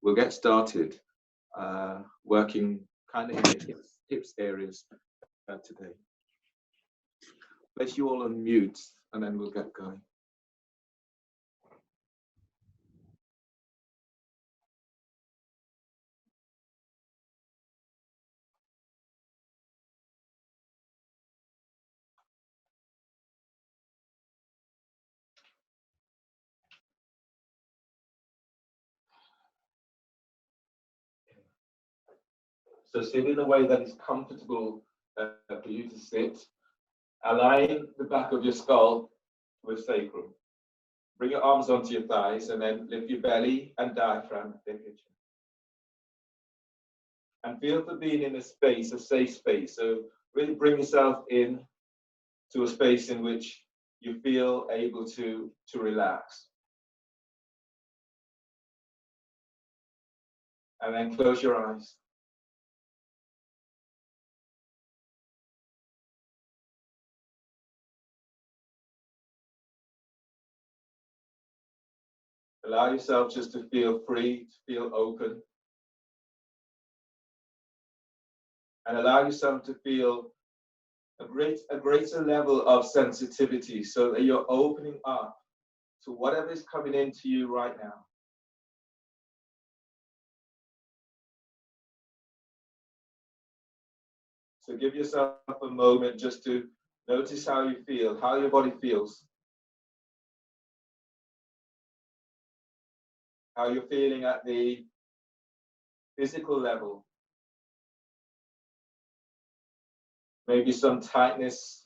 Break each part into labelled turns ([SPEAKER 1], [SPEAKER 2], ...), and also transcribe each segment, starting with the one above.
[SPEAKER 1] we'll get started working kind of in the hips areas today. Place you all on mute, and then we'll get going. So sit in a way that is comfortable for you to sit. Align the back of your skull with sacrum. Bring your arms onto your thighs and then lift your belly and diaphragm at the kitchen. And feel for being in a space, a safe space. So really bring yourself in to a space in which you feel able to relax. And then close your eyes. Allow yourself just to feel free, to feel open. And allow yourself to feel a greater level of sensitivity so that you're opening up to whatever is coming into you right now. So give yourself a moment just to notice how you feel, how your body feels. How you're feeling at the physical level. Maybe some tightness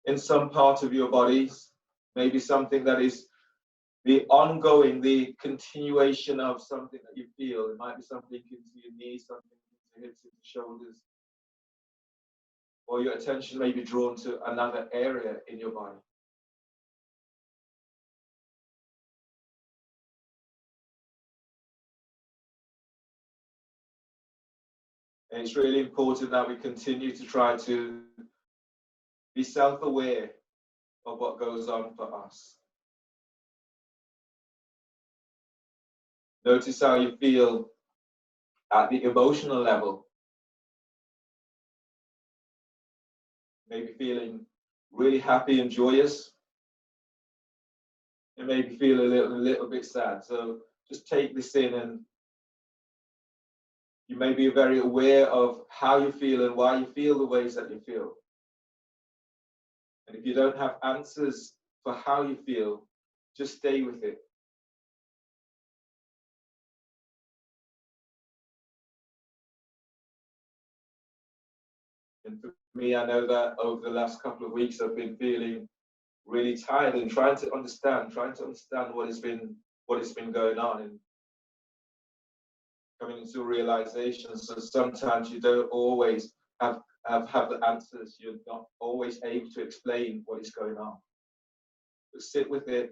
[SPEAKER 1] in some part of your bodies. Maybe something that is the ongoing, the continuation of something that you feel. It might be something into your knees, something into your hips, into shoulders. Or your attention may be drawn to another area in your body. And it's really important that we continue to try to be self-aware of what goes on for us. Notice how you feel at the emotional level. Maybe feeling really happy and joyous. And maybe feel a little bit sad. So just take this in, and you may be very aware of how you feel and why you feel the ways that you feel. And if you don't have answers for how you feel, just stay with it. And for me, I know that over the last couple of weeks, I've been feeling really tired and trying to understand what has been going on, and coming into a realization. So sometimes you don't always have the answers. You're not always able to explain what is going on. But sit with it,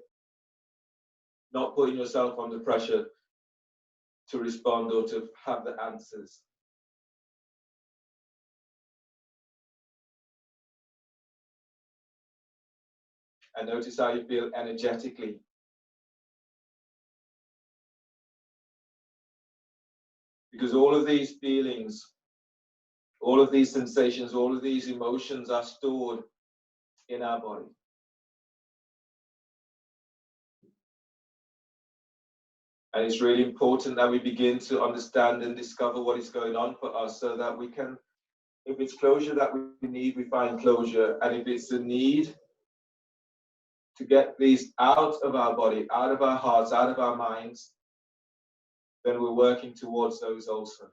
[SPEAKER 1] not putting yourself under pressure to respond or to have the answers. And notice how you feel energetically. Because all of these feelings, all of these sensations, all of these emotions are stored in our body. And it's really important that we begin to understand and discover what is going on for us, so that we can, if it's closure that we need, we find closure. And if it's a need to get these out of our body, out of our hearts, out of our minds, then we're working towards those also.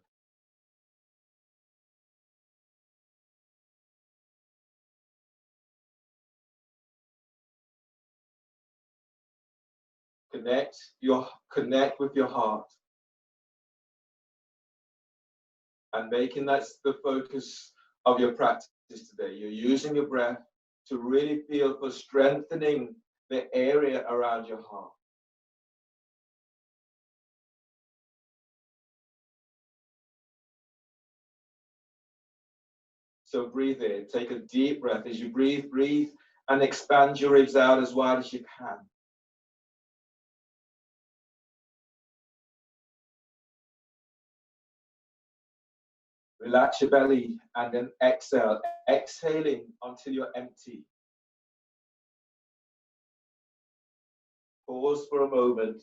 [SPEAKER 1] Connect with your heart, and making that the focus of your practice today. You're using your breath to really feel for strengthening the area around your heart. So breathe in, take a deep breath. As you breathe and expand your ribs out as wide as you can. Relax your belly and then exhale, exhaling until you're empty. Pause for a moment.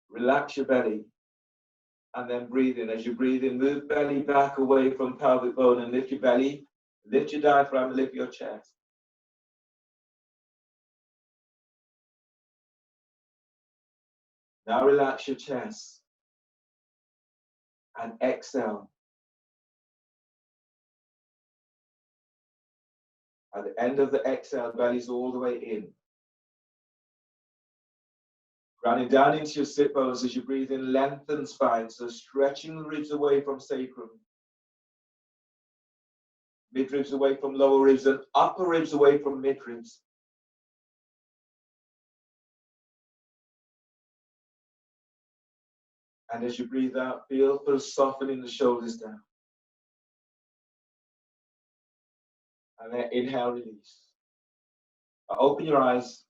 [SPEAKER 1] Relax your belly and then breathe in. As you breathe in, move belly back away from pelvic bone and lift your belly, lift your diaphragm, lift your chest. Now relax your chest and exhale. At the end of the exhale, belly's all the way in. Grounding down into your sit bones as you breathe in, lengthen spine, so stretching the ribs away from sacrum. Mid-ribs away from lower ribs and upper ribs away from mid-ribs. And as you breathe out, feel for softening the shoulders down. And then inhale, release. Open your eyes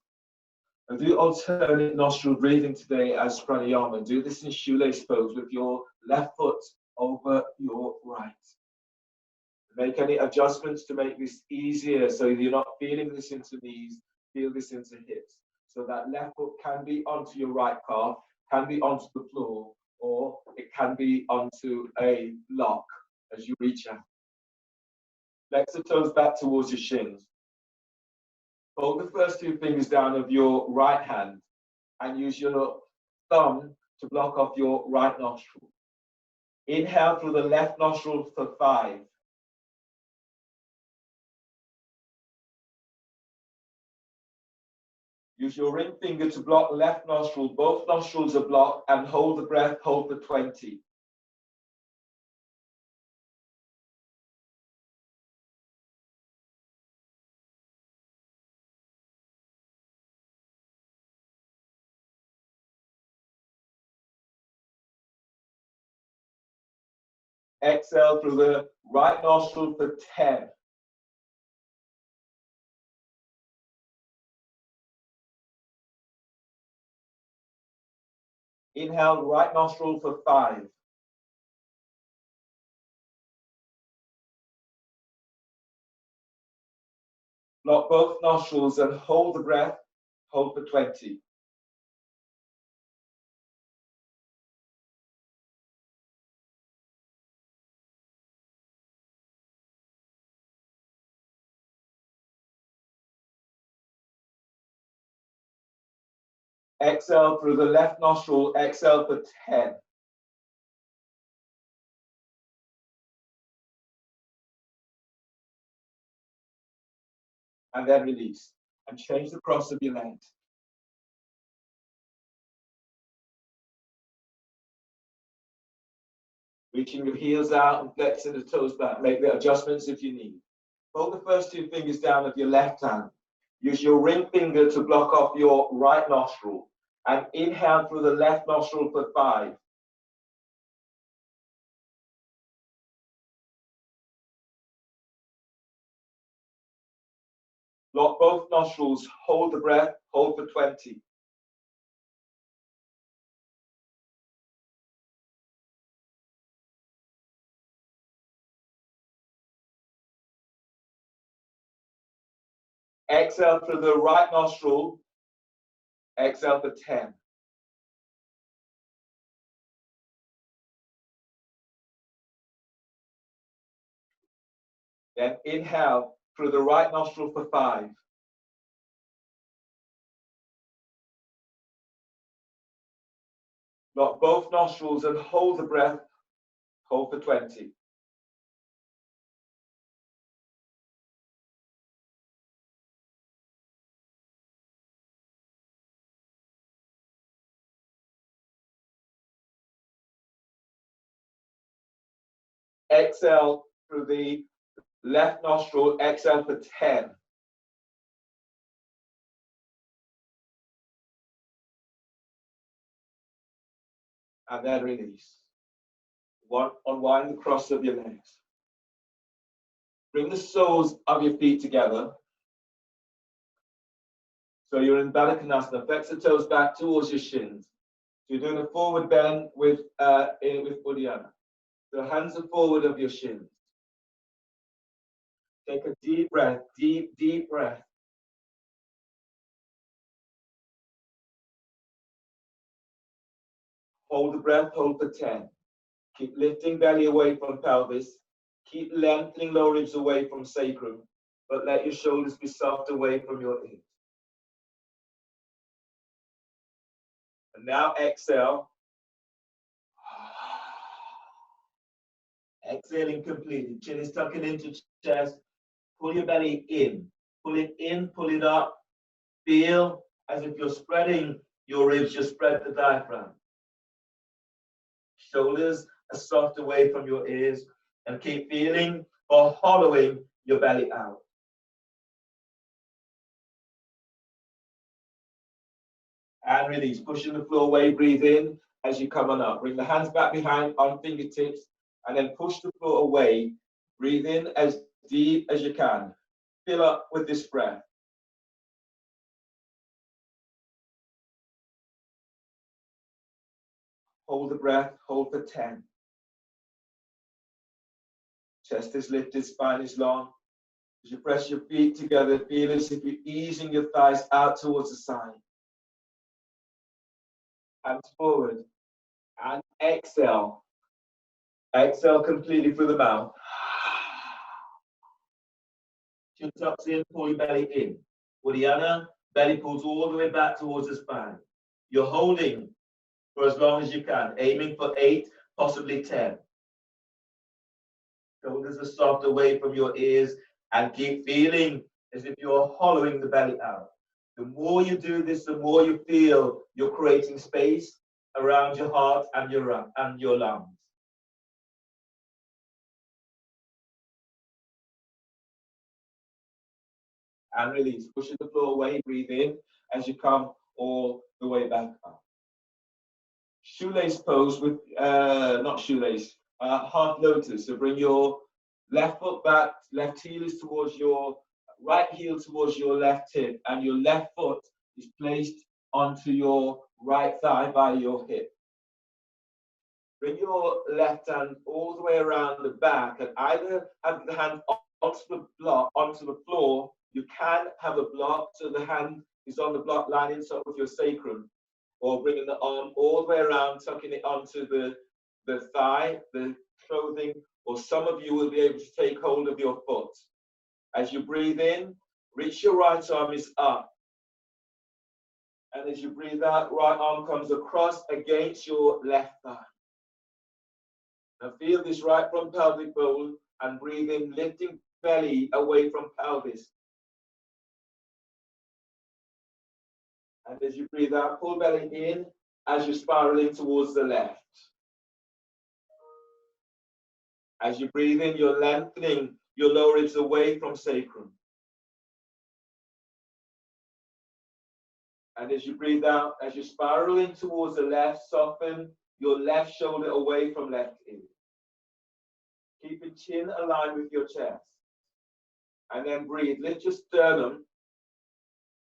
[SPEAKER 1] and do alternate nostril breathing today as pranayama. Do this in shoelace pose with your left foot over your right. Make any adjustments to make this easier so you're not feeling this into knees, feel this into hips. So that left foot can be onto your right calf, can be onto the floor, or it can be onto a lock as you reach out. Flex the toes back towards your shins. Fold the first two fingers down of your right hand and use your thumb to block off your right nostril. Inhale through the left nostril for 5. Use your ring finger to block left nostril. Both nostrils are blocked and hold the breath, hold for 20. Exhale through the right nostril for 10. Inhale, right nostril for 5. Block both nostrils and hold the breath, hold for 20. Exhale through the left nostril, exhale for 10. And then release. And change the cross of your legs. Reaching your heels out and flexing the toes back. Make the adjustments if you need. Fold the first two fingers down of your left hand. Use your ring finger to block off your right nostril. And inhale through the left nostril for 5. Block both nostrils, hold the breath, hold for 20. Exhale through the right nostril, exhale for 10. Then inhale through the right nostril for 5. Block both nostrils and hold the breath, hold for 20. Exhale through the left nostril, exhale for 10. And then release. Unwind the cross of your legs. Bring the soles of your feet together. So you're in Baddha Konasana. Flex the toes back towards your shins. So you're doing a forward bend with Uddiyana. The hands are forward of your shins. Take a deep breath, deep, deep breath. Hold the breath, hold for 10. Keep lifting belly away from pelvis. Keep lengthening lower ribs away from sacrum, but let your shoulders be soft away from your ears. And now exhale. Exhaling completely. Chin is tucking into chest. Pull your belly in. Pull it in, pull it up. Feel as if you're spreading your ribs, you spread the diaphragm. Shoulders are soft away from your ears, and keep feeling or hollowing your belly out. And release, pushing the floor away, breathe in as you come on up. Bring the hands back behind on fingertips, and then push the floor away. Breathe in as deep as you can. Fill up with this breath. Hold the breath, hold for 10. Chest is lifted, spine is long. As you press your feet together, feel as if you're easing your thighs out towards the side. Hands forward. And exhale. Exhale completely through the mouth. Chin tucks in, pull your belly in. Uddiyana, belly pulls all the way back towards the spine. You're holding for as long as you can, aiming for 8, possibly 10. Shoulders are soft away from your ears, and keep feeling as if you're hollowing the belly out. The more you do this, the more you feel you're creating space around your heart and your lungs. And release, pushing the floor away, breathe in as you come all the way back up. Shoelace pose with, not shoelace, half lotus. So bring your left foot back, left heel is towards your right heel towards your left hip, and your left foot is placed onto your right thigh by your hip. Bring your left hand all the way around the back, and either have the hand onto the block, onto the floor. You can have a block, so the hand is on the block lining up with your sacrum, or bringing the arm all the way around, tucking it onto the thigh, the clothing, or some of you will be able to take hold of your foot. As you breathe in, reach your right arm is up. And as you breathe out, right arm comes across against your left thigh. Now feel this right front pelvic bowl and breathe in, lifting belly away from pelvis. And as you breathe out, pull belly in as you're spiraling towards the left. As you breathe in, you're lengthening your lower ribs away from sacrum. And as you breathe out, as you're spiraling towards the left, soften your left shoulder away from left ear. Keep your chin aligned with your chest. And then breathe. Lift your sternum.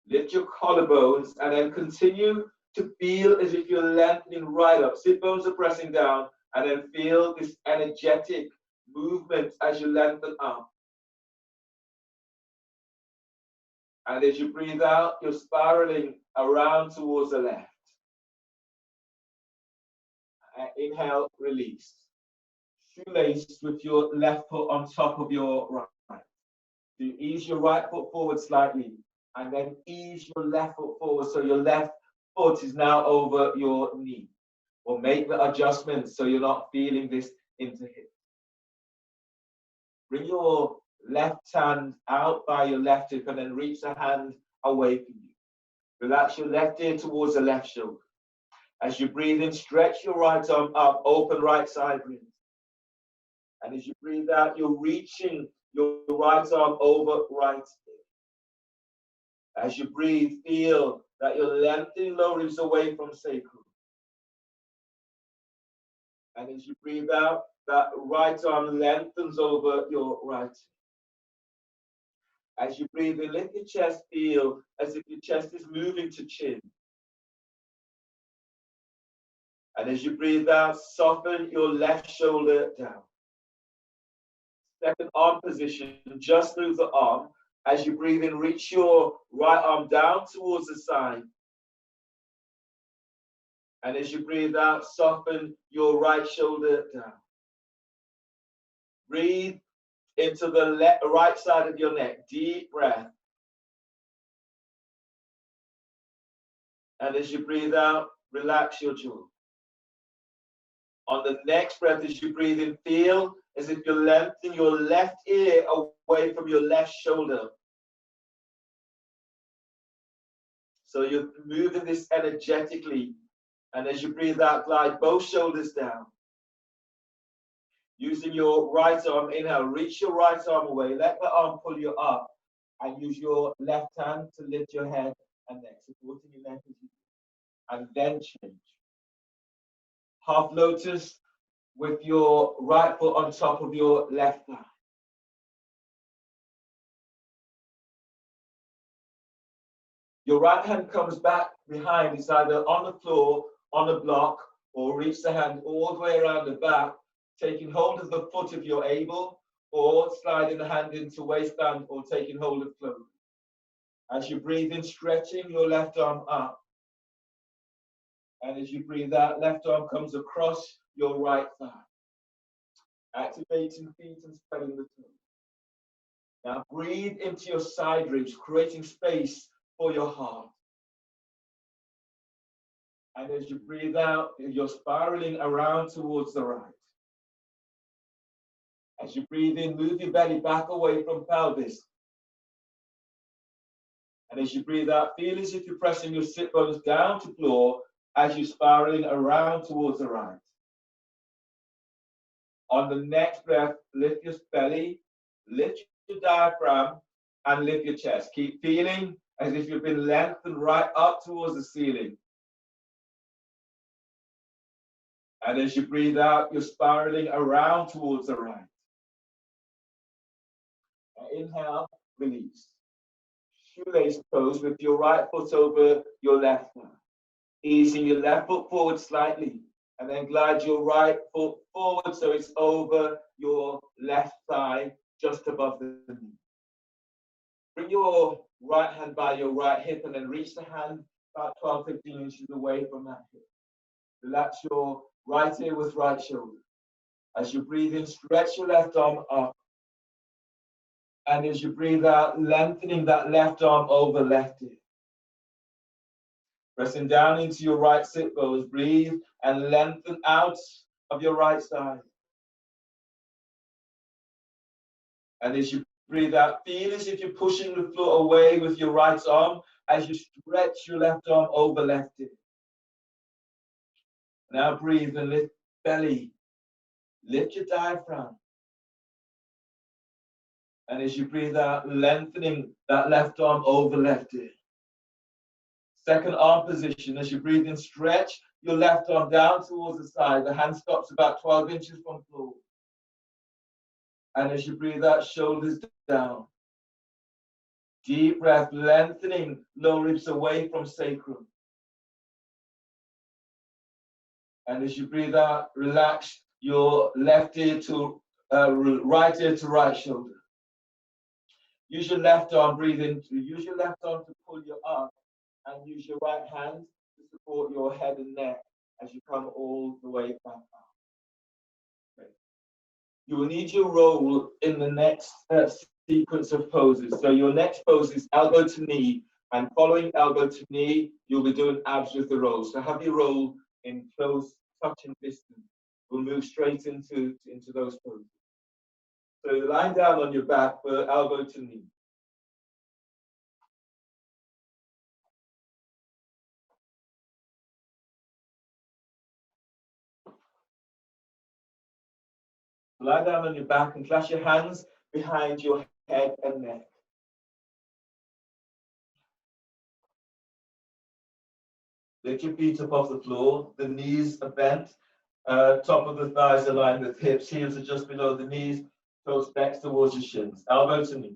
[SPEAKER 1] Lift your collarbones. And then continue to feel as if you're lengthening right up. Sit bones are pressing down. And then feel this energetic movement as you lengthen up. And as you breathe out, you're spiraling around towards the left. Inhale, release. Shoelace with your left foot on top of your right. So you ease your right foot forward slightly, and then ease your left foot forward so your left foot is now over your knee. Or make the adjustment so you're not feeling this into hip. Bring your left hand out by your left hip and then reach the hand away from you. Relax your left ear towards the left shoulder. As you breathe in, stretch your right arm up, open right side ribs. And as you breathe out, you're reaching your right arm over right ear. As you breathe, feel that you're lengthening lower ribs away from sacrum. And as you breathe out, that right arm lengthens over your right ear. As you breathe in, let your chest feel as if your chest is moving to chin. And as you breathe out, soften your left shoulder down. Second arm position, just move the arm. As you breathe in, reach your right arm down towards the side. And as you breathe out, soften your right shoulder down. Breathe into the right side of your neck. Deep breath. And as you breathe out, relax your jaw. On the next breath, as you breathe in, feel as if you're lengthening your left ear away from your left shoulder. So you're moving this energetically. And as you breathe out, glide both shoulders down. Using your right arm, inhale, reach your right arm away. Let the arm pull you up. And use your left hand to lift your head and neck, supporting your neck as you do. And then change. Half lotus with your right foot on top of your left thigh. Your right hand comes back behind. It's either on the floor, on a block, or reach the hand all the way around the back, taking hold of the foot if you're able, or sliding the hand into waistband or taking hold of clothing. As you breathe in, stretching your left arm up. And as you breathe out, left arm comes across your right thigh. Activating feet and spreading the toes. Now breathe into your side ribs, creating space for your heart. And as you breathe out, you're spiraling around towards the right. As you breathe in, move your belly back away from pelvis. And as you breathe out, feel as if you're pressing your sit bones down to floor as you're spiraling around towards the right. On the next breath, lift your belly, lift your diaphragm, and lift your chest. Keep feeling as if you've been lengthened right up towards the ceiling. And as you breathe out, you're spiraling around towards the right. Inhale, release. Shoelace pose with your right foot over your left thigh. Easing your left foot forward slightly, and then glide your right foot forward so it's over your left thigh, just above the knee. Bring your right hand by your right hip and then reach the hand about 12-15 inches away from that hip. Relax your right ear with right shoulder. As you breathe in, stretch your left arm up. And as you breathe out, lengthening that left arm over left ear. Pressing down into your right sit bones, breathe and lengthen out of your right side. And as you breathe out, feel as if you're pushing the floor away with your right arm as you stretch your left arm over left ear. Now breathe and lift belly. Lift your diaphragm. And as you breathe out, lengthening that left arm over left ear. Second arm position. As you breathe in, stretch your left arm down towards the side. The hand stops about 12 inches from floor. And as you breathe out, shoulders down. Deep breath, lengthening lower ribs away from sacrum. And as you breathe out, relax your left ear to right ear to right shoulder. Use your left arm, breathe in. Use your left arm to pull you up, and use your right hand to support your head and neck as you come all the way back up. Okay. You will need your roll in the next sequence of poses. So your next pose is elbow to knee, and following elbow to knee, you'll be doing abs with the roll. So have your roll in close touching distance. We'll move straight into those poses. So lying down on your back for elbow to knee. Lie down on your back and clasp your hands behind your head and neck. Lift your feet up off the floor. The knees are bent. Top of the thighs aligned with hips. Heels are just below the knees. Toes back towards your shins. Elbow to knee.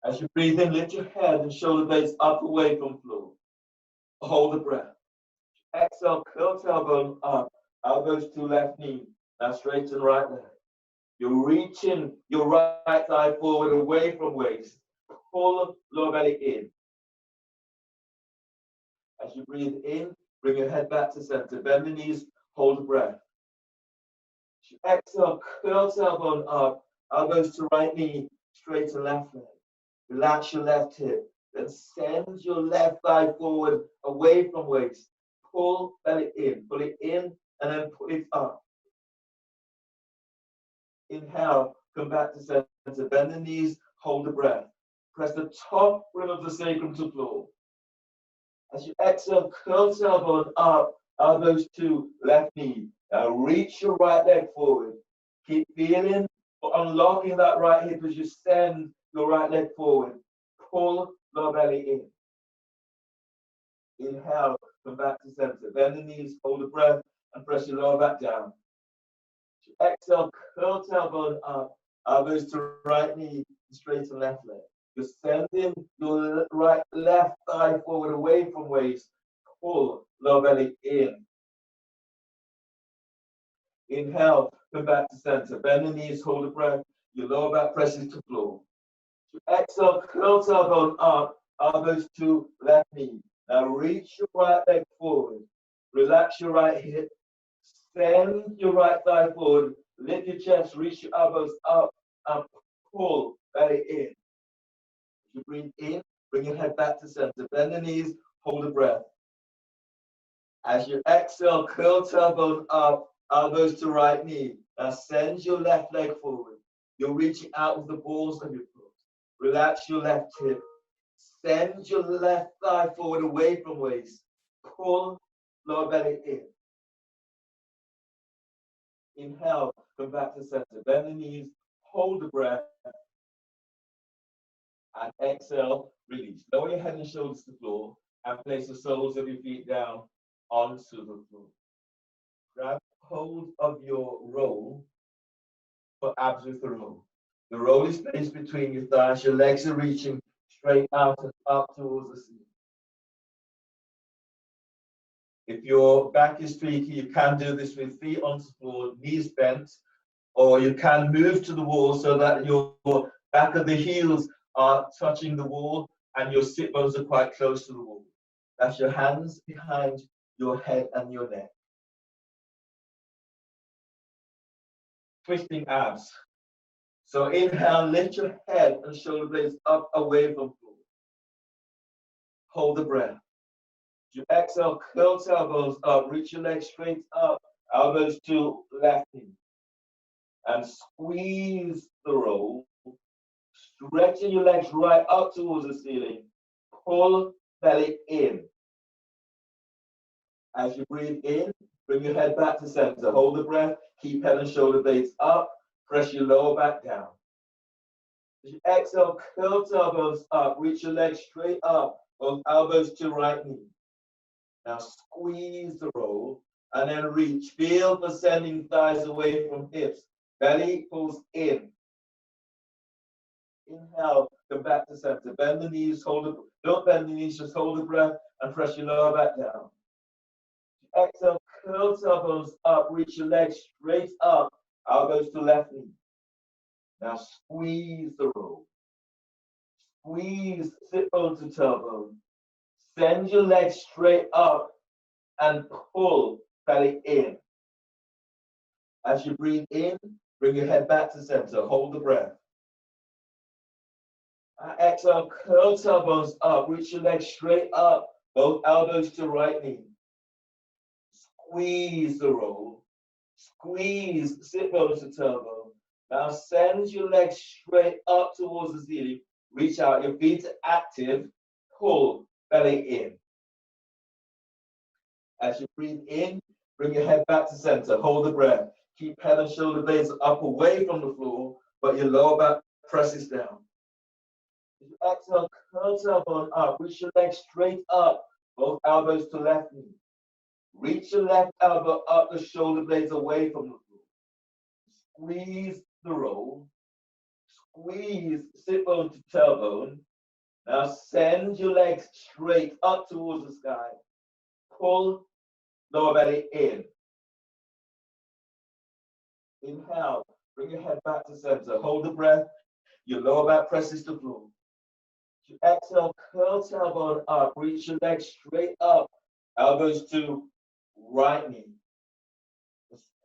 [SPEAKER 1] As you breathe in, lift your head and shoulder blades up away from floor. Hold the breath. Exhale, curl tailbone up, elbows to left knee. Now straighten right leg. You're reaching your right thigh forward away from waist. Pull lower belly in. As you breathe in, bring your head back to center. Bend the knees, hold the breath. As you exhale, curl tailbone up, elbows to right knee, straighten left leg. Relax your left hip. Then send your left thigh forward away from waist. Pull belly in. Pull it in and then pull it up. Inhale, come back to center. Bend the knees, hold the breath. Press the top rim of the sacrum to floor. As you exhale, curl tailbone up, elbows to left knee. Now reach your right leg forward. Keep feeling for unlocking that right hip as you send your right leg forward. Pull lower belly in. Inhale, come back to center. Bend the knees, hold the breath, and press your lower back down. Exhale, curl tailbone up, elbows to right knee, straighten left leg. You're sending your left thigh forward away from waist. Pull lower belly in. Inhale, come back to center. Bend the knees, hold the breath. Your lower back presses to floor. Exhale, curl tailbone up, elbows to left knee. Now reach your right leg forward. Relax your right hip. Send your right thigh forward. Lift your chest, reach your elbows up, and pull belly in. As you breathe in, bring your head back to center. Bend the knees, hold the breath. As you exhale, curl tailbone up, elbows to right knee. Now send your left leg forward. You're reaching out with the balls of your foot. Relax your left hip. Send your left thigh forward away from waist. Pull lower belly in. Inhale, come back to center. Bend the knees, hold the breath. And exhale, release. Lower your head and shoulders to the floor and place the soles of your feet down onto the floor. Grab hold of your roll for abs with the roll. The roll is placed between your thighs. Your legs are reaching straight out and up towards the ceiling. If your back is streaky, you can do this with feet on the floor, knees bent, or you can move to the wall so that your back of the heels are touching the wall and your sit bones are quite close to the wall. That's your hands behind your head and your neck. Twisting abs. So inhale, lift your head and shoulder blades up away from the floor. Hold the breath. You exhale, curl tailbones up, reach your legs straight up, elbows to left knee. And squeeze the roll, stretching your legs right up towards the ceiling. Pull belly in. As you breathe in, bring your head back to center. Hold the breath, keep head and shoulder blades up, press your lower back down. As you exhale, curl tailbones up, reach your legs straight up, both elbows to right knee. Now squeeze the roll and then reach. Feel for sending thighs away from hips. Belly pulls in. Inhale, come back to center. Bend the knees, don't bend the knees, just hold the breath and press your lower back down. Exhale, curl tailbones up, reach your legs straight up, elbows to left knee. Now squeeze the roll. Squeeze sit bone to tailbone. Send your legs straight up and pull belly in. As you breathe in, bring your head back to center. Hold the breath. Exhale, curl tailbones up. Reach your legs straight up. Both elbows to right knee. Squeeze the roll. Squeeze sit bone to tailbone. Now send your legs straight up towards the ceiling. Reach out. Your feet are active. Pull belly in. As you breathe in, bring your head back to center. Hold the breath. Keep head and shoulder blades up away from the floor, but your lower back presses down. As you exhale, curl tailbone up. Reach your legs straight up, both elbows to left knee. Reach your left elbow up, the shoulder blades away from the floor. Squeeze the roll. Squeeze sit bone to tailbone. Now send your legs straight up towards the sky. Pull lower belly in. Inhale, bring your head back to center. Hold the breath. Your lower back presses the floor. You exhale, curl tailbone up. Reach your legs straight up. Elbows to right knee.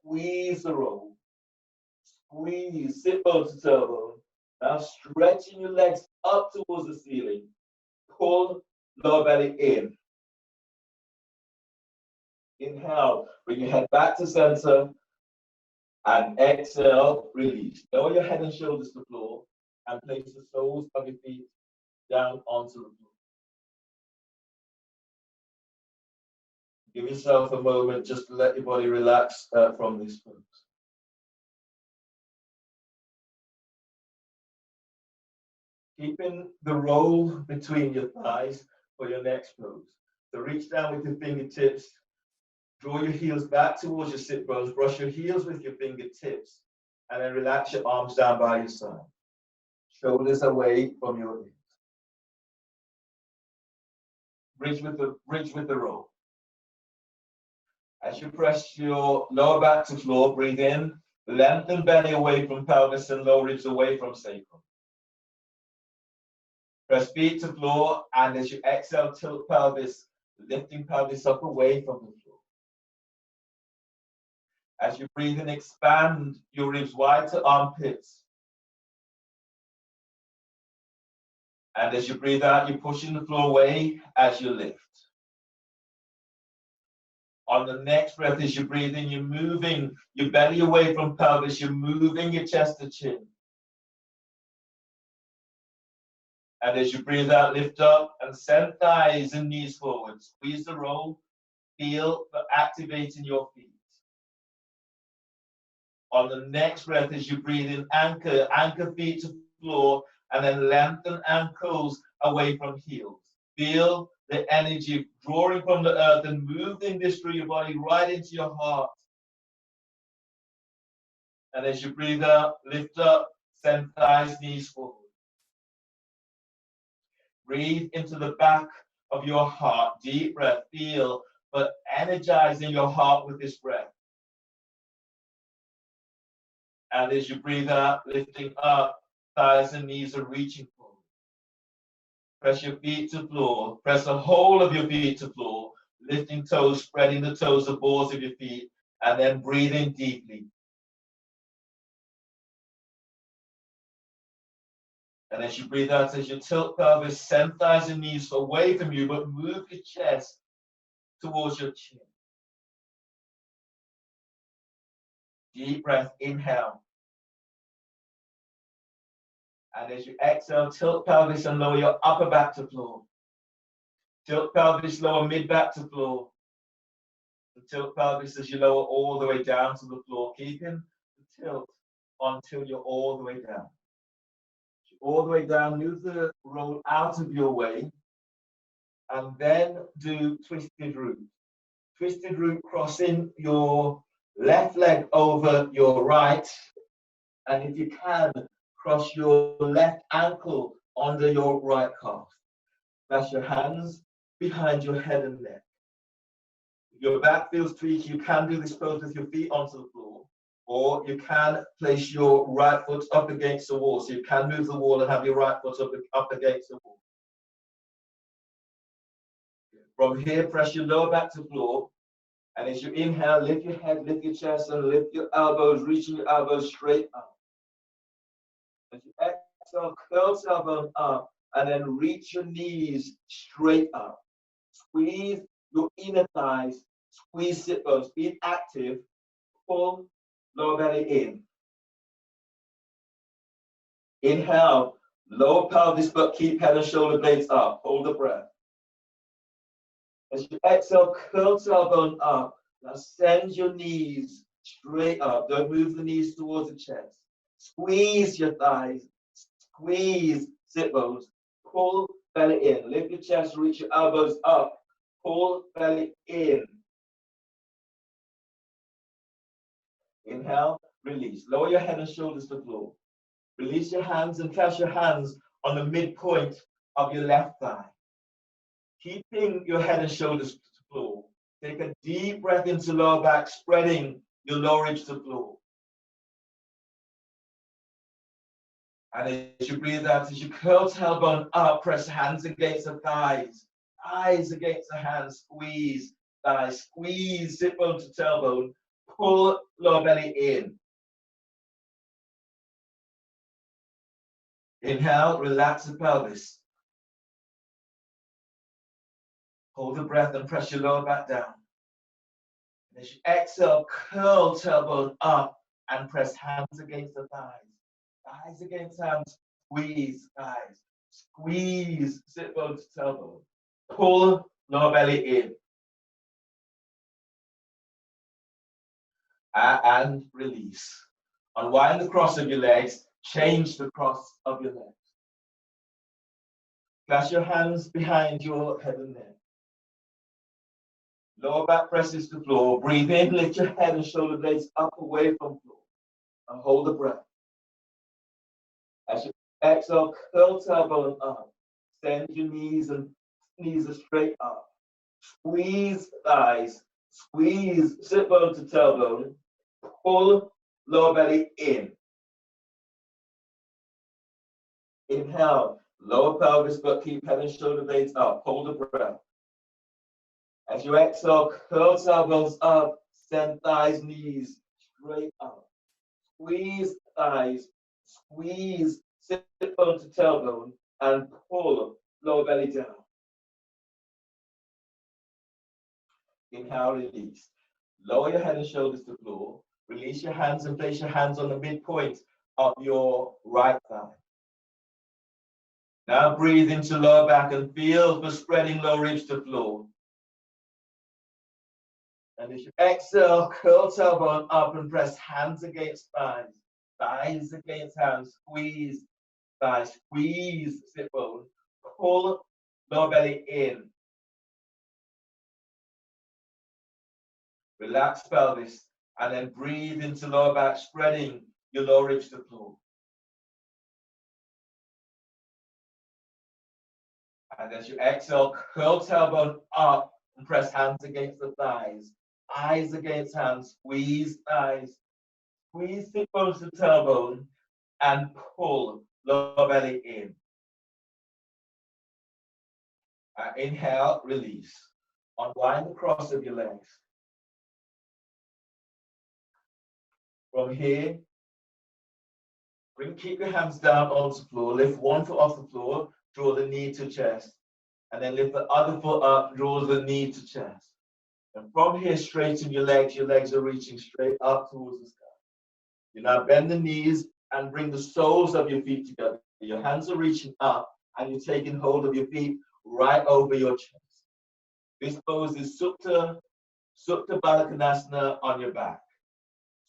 [SPEAKER 1] Squeeze the roll. Squeeze, sit bone to tailbone. Now stretching your legs up towards the ceiling. Pull lower belly in. Inhale, bring your head back to center. And exhale, release. Lower your head and shoulders to the floor and place the soles of your feet down onto the floor. Give yourself a moment just to let your body relax from this pose. Keeping the roll between your thighs for your next pose. So reach down with your fingertips. Draw your heels back towards your sit bones. Brush your heels with your fingertips. And then relax your arms down by your side. Shoulders away from your hips. Bridge with the roll. As you press your lower back to floor, breathe in. Lengthen belly away from pelvis and lower ribs away from sacrum. Press feet to floor, and as you exhale, tilt pelvis, lifting pelvis up away from the floor. As you breathe in, expand your ribs wide to armpits. And as you breathe out, you're pushing the floor away as you lift. On the next breath, as you breathe in, you're moving your belly away from pelvis, you're moving your chest to chin. And as you breathe out, lift up and send thighs and knees forward. Squeeze the roll, feel the activating your feet. On the next breath, as you breathe in, anchor feet to floor, and then lengthen ankles away from heels. Feel the energy drawing from the earth and moving this through your body right into your heart. And as you breathe out, lift up, send thighs, knees forward. Breathe into the back of your heart. Deep breath. Feel, but energizing your heart with this breath. And as you breathe out, lifting up, thighs and knees are reaching forward. Press your feet to floor. Press the whole of your feet to floor. Lifting toes, spreading the toes, the balls of your feet, and then breathing deeply. And as you breathe out, as you tilt pelvis, send thighs and knees away from you, but move your chest towards your chin. Deep breath, inhale. And as you exhale, tilt pelvis and lower your upper back to floor. Tilt pelvis, lower mid back to floor. And tilt pelvis as you lower all the way down to the floor, keeping the tilt until you're all the way down. All the way down, move the roll out of your way, and then do twisted root. Twisted root, crossing your left leg over your right, and if you can, cross your left ankle under your right calf. Place your hands behind your head and neck. If your back feels tweaked, you can do this pose with your feet onto the floor, or you can place your right foot up against the wall. So you can move the wall and have your right foot up against the wall. From here, press your lower back to floor. And as you inhale, lift your head, lift your chest, and lift your elbows, reaching your elbows straight up. As you exhale, curl tailbone up, and then reach your knees straight up. Squeeze your inner thighs, squeeze sit bones, be active, pull lower belly in. Inhale, lower pelvis, but keep head and shoulder blades up. Hold the breath. As you exhale, curl tailbone up. Now send your knees straight up. Don't move the knees towards the chest. Squeeze your thighs. Squeeze sit bones. Pull belly in. Lift your chest, reach your elbows up. Pull belly in. Inhale, release. Lower your head and shoulders to the floor. Release your hands and place your hands on the midpoint of your left thigh. Keeping your head and shoulders to the floor. Take a deep breath into lower back, spreading your lower ribs to floor. And as you breathe out, as you curl tailbone up, press hands against the thighs, eyes against the hands, squeeze, thighs, squeeze, sit bone to tailbone, pull lower belly in. Inhale, relax the pelvis. Hold the breath and press your lower back down. And as you exhale, curl tailbone up and press hands against the thighs. Thighs against hands, squeeze, thighs. Squeeze, sit bone to tailbone. Pull lower belly in. And release. Unwind the cross of your legs. Change the cross of your legs. Clasp your hands behind your head and neck. Lower back presses to floor. Breathe in, lift your head and shoulder blades up away from floor. And hold the breath. As you exhale, curl tailbone up. Send your knees and knees are straight up. Squeeze thighs. Squeeze sit bone to tailbone. Pull lower belly in. Inhale, lower pelvis, but keep head and shoulder blades up. Hold the breath. As you exhale, curl tailbones up, send thighs, knees straight up. Squeeze thighs, squeeze sit bone to tailbone, and pull lower belly down. Inhale, release. Lower your head and shoulders to the floor. Release your hands and place your hands on the midpoint of your right thigh. Now breathe into lower back and feel for spreading lower ribs to floor. And as you exhale, curl tailbone up and press hands against thighs. Thighs against hands, squeeze, thighs, squeeze, sit bone. Pull lower belly in. Relax pelvis, and then breathe into lower back, spreading your lower ribs to floor. And as you exhale, curl tailbone up and press hands against the thighs. Eyes against hands, squeeze thighs. Squeeze sit bones to tailbone and pull lower belly in. Inhale, release. Unwind the cross of your legs. From here, keep your hands down onto the floor. Lift one foot off the floor, draw the knee to chest. And then lift the other foot up, draw the knee to chest. And from here, straighten your legs. Your legs are reaching straight up towards the sky. You now bend the knees and bring the soles of your feet together. Your hands are reaching up and you're taking hold of your feet right over your chest. This pose is Supta Baddha Konasana on your back.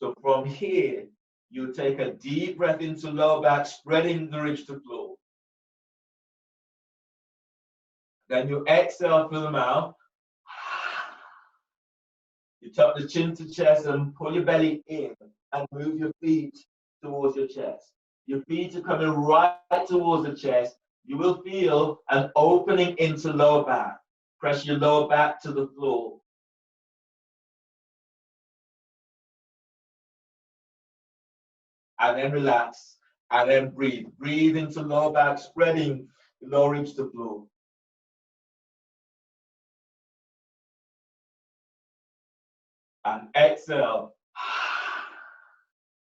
[SPEAKER 1] So from here, you take a deep breath into lower back, spreading the ribs to floor. Then you exhale through the mouth. You tuck the chin to chest and pull your belly in and move your feet towards your chest. Your feet are coming right towards the chest. You will feel an opening into lower back. Press your lower back to the floor. And then relax. And then breathe. Breathe into lower back, spreading the lower ribs to the floor. And exhale.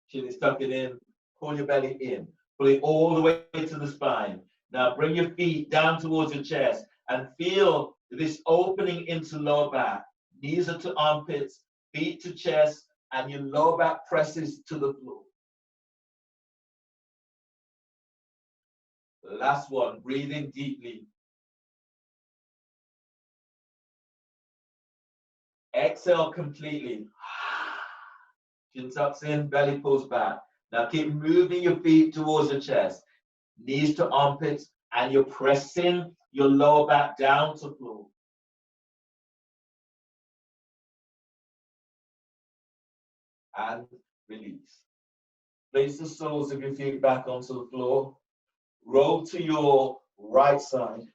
[SPEAKER 1] Chin is tucking in. Pull your belly in. Pull it all the way to the spine. Now bring your feet down towards your chest and feel this opening into lower back. Knees are to armpits, feet to chest, and your lower back presses to the floor. Last one, breathe in deeply. Exhale completely. Chin tucks in, belly pulls back. Now keep moving your feet towards your chest. Knees to armpits, and you're pressing your lower back down to floor. And release. Place the soles of your feet back onto the floor. Roll to your right side.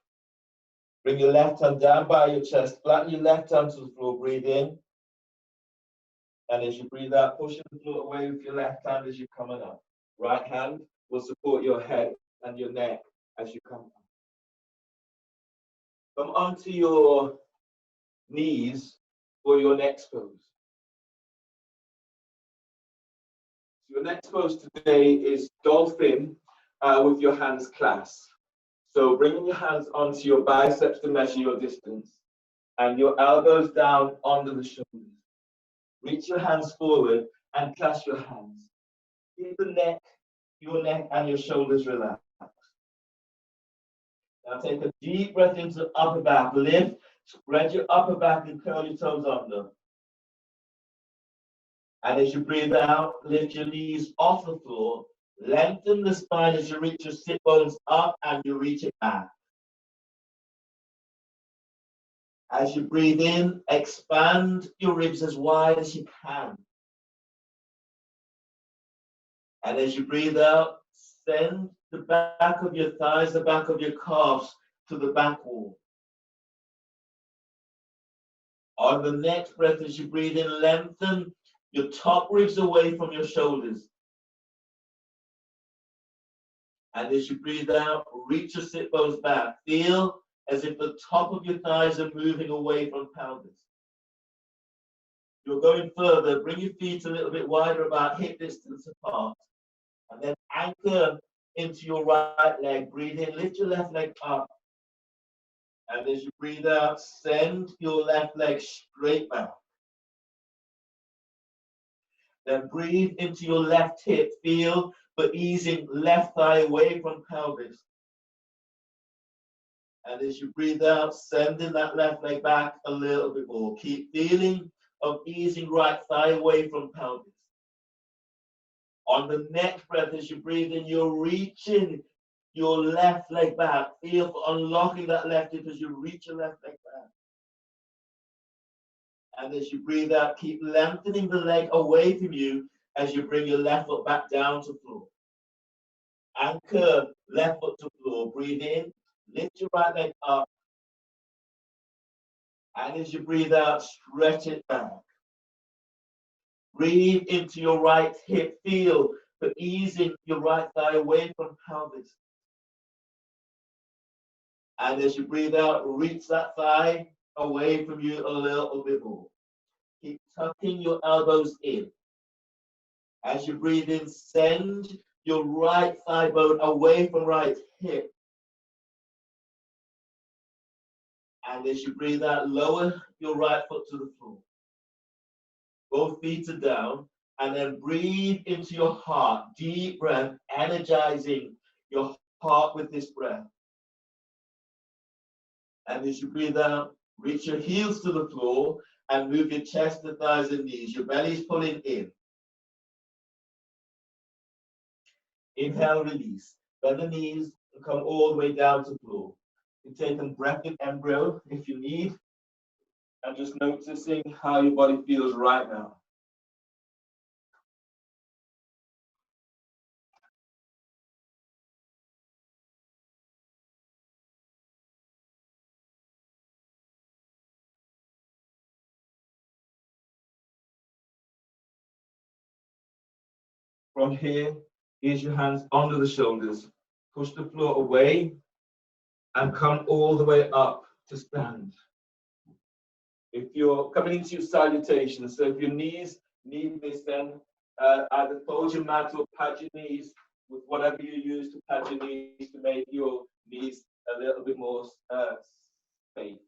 [SPEAKER 1] Bring your left hand down by your chest. Flatten your left hand to the floor. Breathe in. And as you breathe out, pushing the floor away with your left hand as you're coming up. Right hand will support your head and your neck as you come up. Come onto your knees for your next pose. So your next pose today is dolphin with your hands clasped. So bringing your hands onto your biceps to measure your distance and your elbows down under the shoulders. Reach your hands forward and clasp your hands. Keep your neck and your shoulders relaxed. Now take a deep breath into the upper back. Lift, spread your upper back and curl your toes under. And as you breathe out, lift your knees off the floor. Lengthen the spine as you reach your sit bones up and you reach it back. As you breathe in, expand your ribs as wide as you can. And as you breathe out, send the back of your thighs, the back of your calves to the back wall. On the next breath, as you breathe in, lengthen your top ribs away from your shoulders. And as you breathe out, reach your sit bones back. Feel as if the top of your thighs are moving away from pelvis. You're going further. Bring your feet a little bit wider, about hip distance apart. And then anchor into your right leg. Breathe in, lift your left leg up. And as you breathe out, send your left leg straight back. Then breathe into your left hip. Feel for easing left thigh away from pelvis. And as you breathe out, sending that left leg back a little bit more. Keep feeling of easing right thigh away from pelvis. On the next breath, as you breathe in, you're reaching your left leg back. Feel for unlocking that left hip as you reach your left leg back. And as you breathe out, keep lengthening the leg away from you as you bring your left foot back down to floor. Anchor left foot to floor. Breathe in, lift your right leg up. And as you breathe out, stretch it back. Breathe into your right hip. Feel for easing your right thigh away from pelvis. And as you breathe out, reach that thigh away from you a little bit more. Keep tucking your elbows in. As you breathe in, send your right thigh bone away from right hip. And as you breathe out, lower your right foot to the floor. Both feet are down. And then breathe into your heart. Deep breath, energizing your heart with this breath. And as you breathe out, reach your heels to the floor and move your chest, the thighs, and knees. Your belly's pulling in. Inhale, release. Bend the knees and come all the way down to the floor. You take a breath in embryo if you need, and just noticing how your body feels right now. From here, ease your hands under the shoulders. Push the floor away and come all the way up to stand. If you're coming into your salutations, so if your knees need this, then either fold your mat or pad your knees with whatever you use to pad your knees to make your knees a little bit more safe.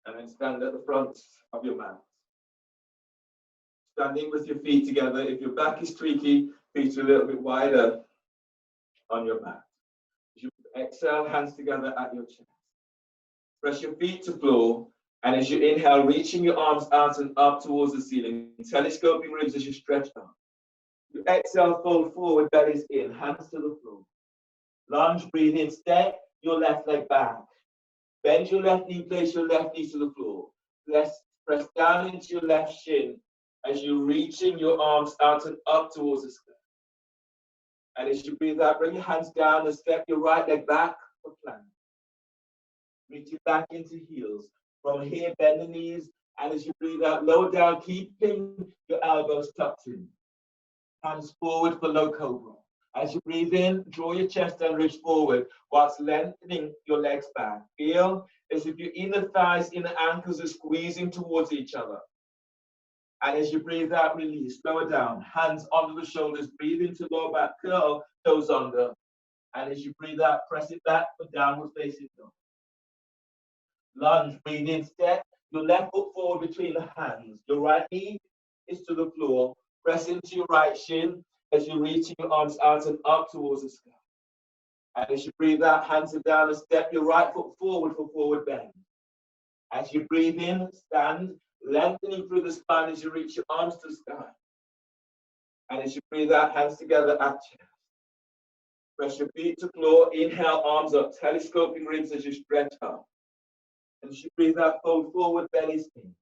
[SPEAKER 1] And then stand at the front of your mat. Standing with your feet together. If your back is tweaky, feet are a little bit wider on your mat. As you exhale, hands together at your chest. Press your feet to floor, and as you inhale, reaching your arms out and up towards the ceiling, telescoping ribs as you stretch out. You exhale, fold forward, bellies in, hands to the floor. Lunge, breathe in, step your left leg back. Bend your left knee, place your left knee to the floor. Press down into your left shin as you're reaching your arms out and up towards the sky. And as you breathe out, bring your hands down and step your right leg back for plank. Reach it back into heels. From here, bend the knees. And as you breathe out, lower down, keeping your elbows tucked in. Hands forward for low cobra. As you breathe in, draw your chest and ribs forward whilst lengthening your legs back. Feel as if your inner thighs, inner ankles are squeezing towards each other. And as you breathe out, release, lower down, hands onto the shoulders, breathe into lower back curl, toes under. And as you breathe out, press it back for downward facing dog. Lunge, breathe in, step your left foot forward between the hands. Your right knee is to the floor. Press into your right shin as you reach your arms out and up towards the sky. And as you breathe out, hands are down and step your right foot forward for forward bend. As you breathe in, stand, lengthening through the spine as you reach your arms to the sky. And as you breathe out, hands together at chest. Press your feet to floor. Inhale, arms up, telescoping ribs as you stretch up. And as you breathe out, fold forward, belly in.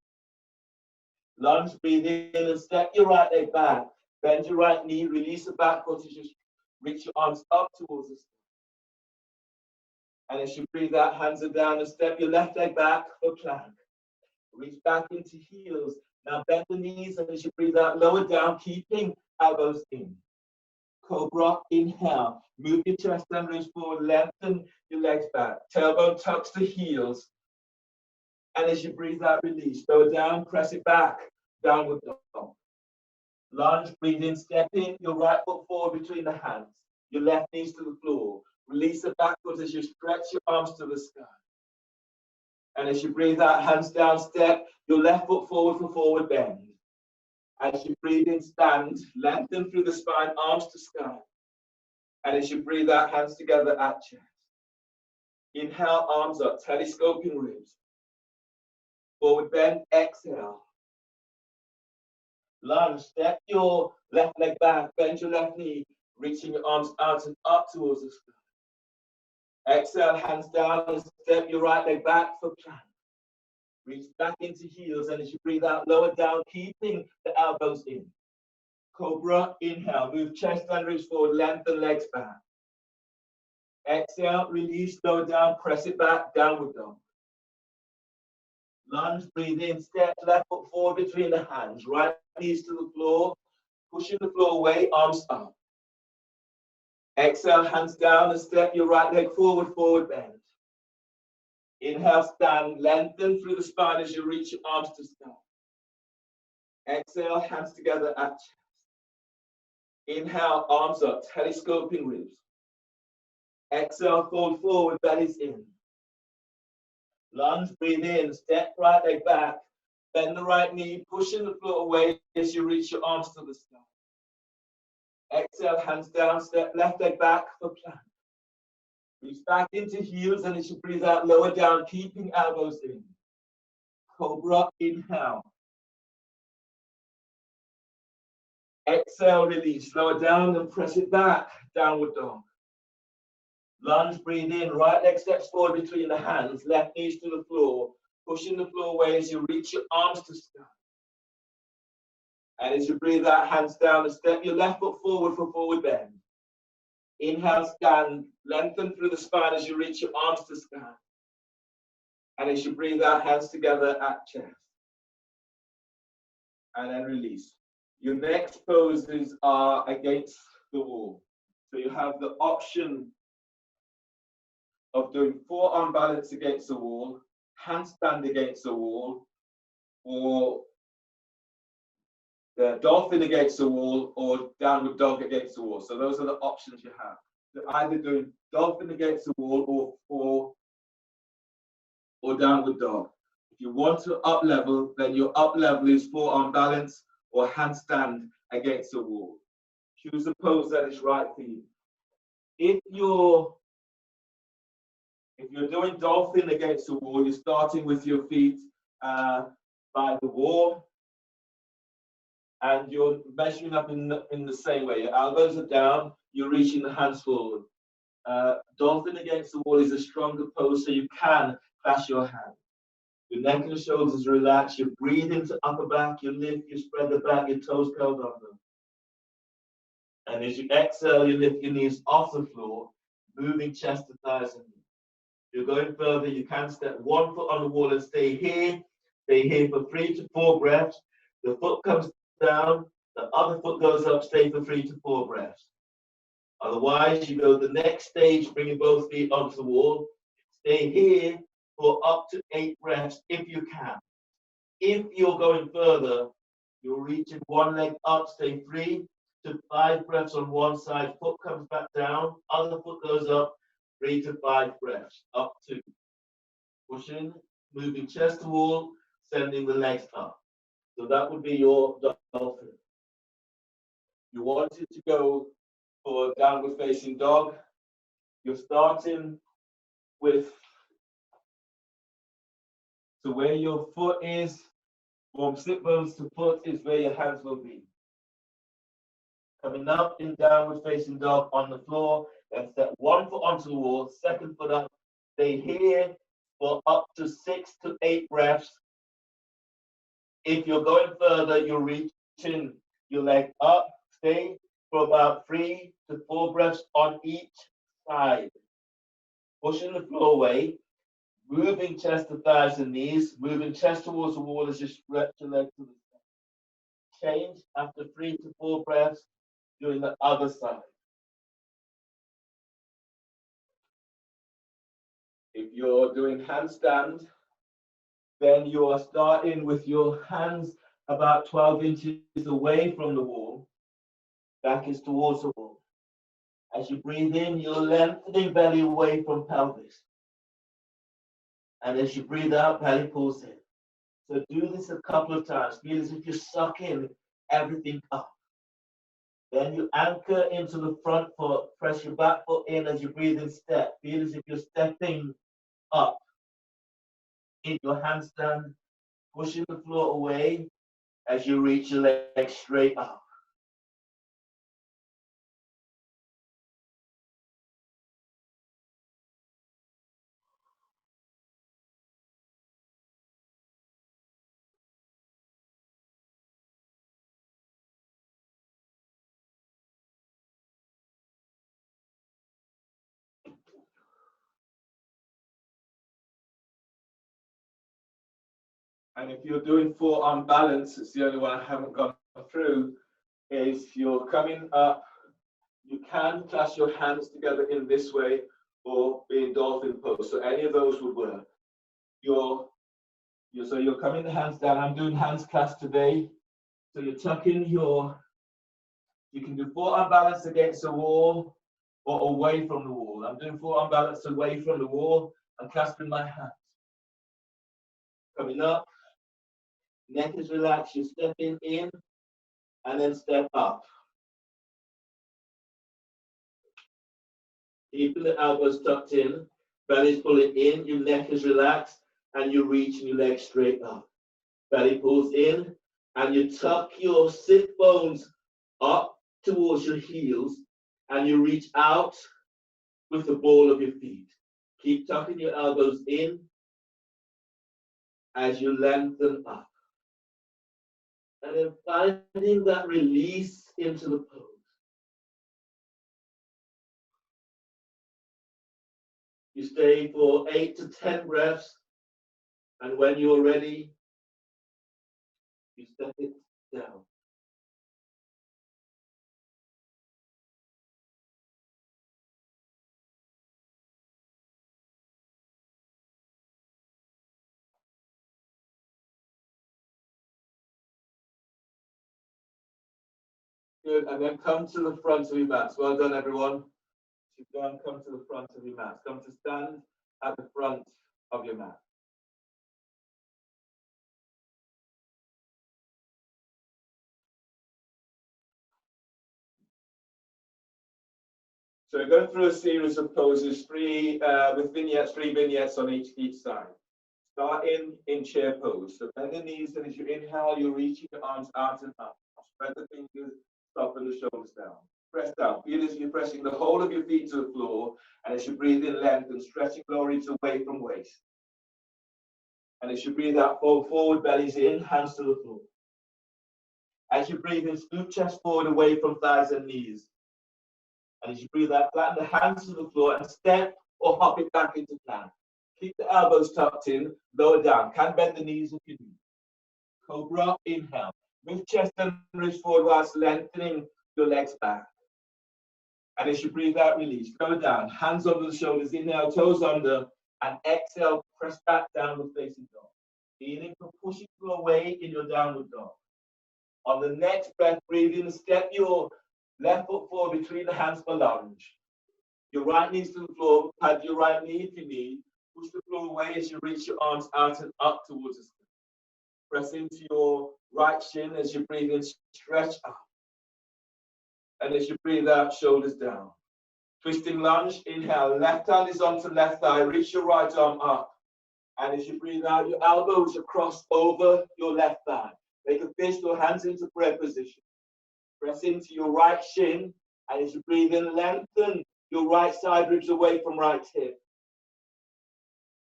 [SPEAKER 1] Lunge, breathe in and step your right leg back. Bend your right knee, release the back foot as you reach your arms up towards the sky. And as you breathe out, hands are down and step your left leg back for plank. Reach back into heels. Now bend the knees and as you breathe out, lower down, keeping elbows in. Cobra, inhale. Move your chest and ribs forward, lengthen your legs back. Tailbone tucks the heels. And as you breathe out, release. Lower down, press it back. Downward dog. Lunge, breathe in, step in. Your right foot forward between the hands. Your left knees to the floor. Release the back foot as you stretch your arms to the sky. And as you breathe out, hands down, step your left foot forward for forward bend. As you breathe in, stand, lengthen through the spine, arms to sky. And as you breathe out, hands together at chest. Inhale, arms up, telescoping ribs. Forward bend, exhale. Lunge, step your left leg back, bend your left knee, reaching your arms out and up towards the sky. Exhale, hands down and step your right leg back for plank. Reach back into heels and as you breathe out, lower down, keeping the elbows in. Cobra, inhale, move chest and ribs forward, lengthen legs back. Exhale, release, lower down, press it back, downward dog. Lunge, breathe in, step left foot forward between the hands, right knees to the floor, pushing the floor away, arms up. Exhale, hands down and step your right leg forward, forward bend. Inhale, stand, lengthen through the spine as you reach your arms to sky. Exhale, hands together at chest. Inhale, arms up, telescoping ribs. Exhale, fold forward, bellies in. Lunge, breathe in, step right leg back, bend the right knee, pushing the floor away as you reach your arms to the sky. Exhale, hands down, step left leg back for plank. Reach back into heels and as you breathe out, lower down, keeping elbows in. Cobra, inhale. Exhale, release, lower down and press it back, downward dog. Lunge, breathe in, right leg steps forward between the hands, left knees to the floor, pushing the floor away as you reach your arms to sky. And as you breathe out, hands down and step your left foot forward for forward bend. Inhale, stand, lengthen through the spine as you reach your arms to sky. And as you breathe out, hands together at chest. And then release. Your next poses are against the wall. So you have the option of doing forearm balance against the wall, handstand against the wall, or the dolphin against the wall, or downward dog against the wall. So those are the options you have. You're either doing dolphin against the wall or downward dog. If you want to up level, then your up level is forearm balance or handstand against the wall. Choose a pose that is right for you. If you're doing dolphin against the wall, you're starting with your feet by the wall, and you're measuring up in the same way. Your elbows are down, you're reaching the hands forward. Dolphin against the wall is a stronger pose, so you can clasp your hands. Your neck and shoulders relax, you breathe into upper back, you lift, you spread the back, your toes curled under. And as you exhale, you lift your knees off the floor, moving chest to thighs and knees. You're going further, you can step 1 foot on the wall and stay here. Stay here for 3 to 4 breaths. The foot comes down, the other foot goes up, stay for 3 to 4 breaths. Otherwise, you go the next stage, bringing both feet onto the wall. Stay here for up to 8 breaths if you can. If you're going further, you're reaching one leg up, stay 3 to 5 breaths on one side, foot comes back down, other foot goes up, 3 to 5 breaths, up 2. Pushing, moving chest to wall, sending the legs up. So that would be your dolphin. You wanted to go for downward facing dog. You're starting with, so where your foot is, from sit bones to foot is where your hands will be. Coming up in downward facing dog on the floor, then step 1 foot onto the wall, 2nd foot up, stay here for up to 6 to 8 breaths. If you're going further, you're reaching your leg up, stay for about 3 to 4 breaths on each side. Pushing the floor away, moving chest to thighs and knees, moving chest towards the wall as you stretch your leg to the side. Change after 3 to 4 breaths, doing the other side. If you're doing handstand, then you are starting with your hands about 12 inches away from the wall. Back is towards the wall. As you breathe in, you're lengthening belly away from pelvis. And as you breathe out, belly pulls in. So do this a couple of times. Feel as if you're sucking everything up. Then you anchor into the front foot, press your back foot in as you breathe in, step. Feel as if you're stepping up in your handstand, pushing the floor away as you reach your leg straight up. And if you're doing forearm balance, it's the only one I haven't gone through, is you're coming up, you can clasp your hands together in this way or be in dolphin pose. So any of those would work. So you're coming the hands down. I'm doing hands clasped today. So you're tucking you can do forearm balance against the wall or away from the wall. I'm doing forearm balance away from the wall and clasping my hands. Coming up, neck is relaxed, you're stepping in and then step up. Keeping the elbows tucked in, belly's pulling in, your neck is relaxed, and you reach your leg straight up. Belly pulls in, and you tuck your sit bones up towards your heels, and you reach out with the ball of your feet. Keep tucking your elbows in as you lengthen up. And then finding that release into the pose. You stay for 8 to 10 breaths, and when you're ready, you step it down. Good, and then come to the front of your mats. Well done, everyone. You've done, come to the front of your mat. Come to stand at the front of your mat. So we're going through a series of poses, three vignettes on each side. Starting in chair pose. So bend the knees, and as you inhale, you're reaching your arms out and up. Spread the fingers, soften the shoulders down. Press down. Feel as you're pressing the whole of your feet to the floor, and as you breathe in, lengthen, stretching lower reach away from waist. And as you breathe out, fold forward, bellies in, hands to the floor. As you breathe in, scoop chest forward away from thighs and knees. And as you breathe out, flatten the hands to the floor and step or hop it back into plank. Keep the elbows tucked in, lower down. Can bend the knees if you need. Cobra, inhale. Move chest and ribs forward whilst lengthening your legs back. And as you breathe out, release. Lower down, hands over the shoulders, inhale, toes under, and exhale, press back, downward facing dog. Feeling for pushing you away in your downward dog. On the next breath, breathe in, step your left foot forward between the hands for lunge. Your right knees to the floor, pad your right knee if you need. Push the floor away as you reach your arms out and up towards the sky. Press into your right shin as you breathe in, stretch up. And as you breathe out, shoulders down. Twisting lunge, inhale, left hand is onto left thigh, reach your right arm up. And as you breathe out, your elbows are crossed over your left thigh. Make a fist or hands into prayer position. Press into your right shin, and as you breathe in, lengthen your right side ribs away from right hip.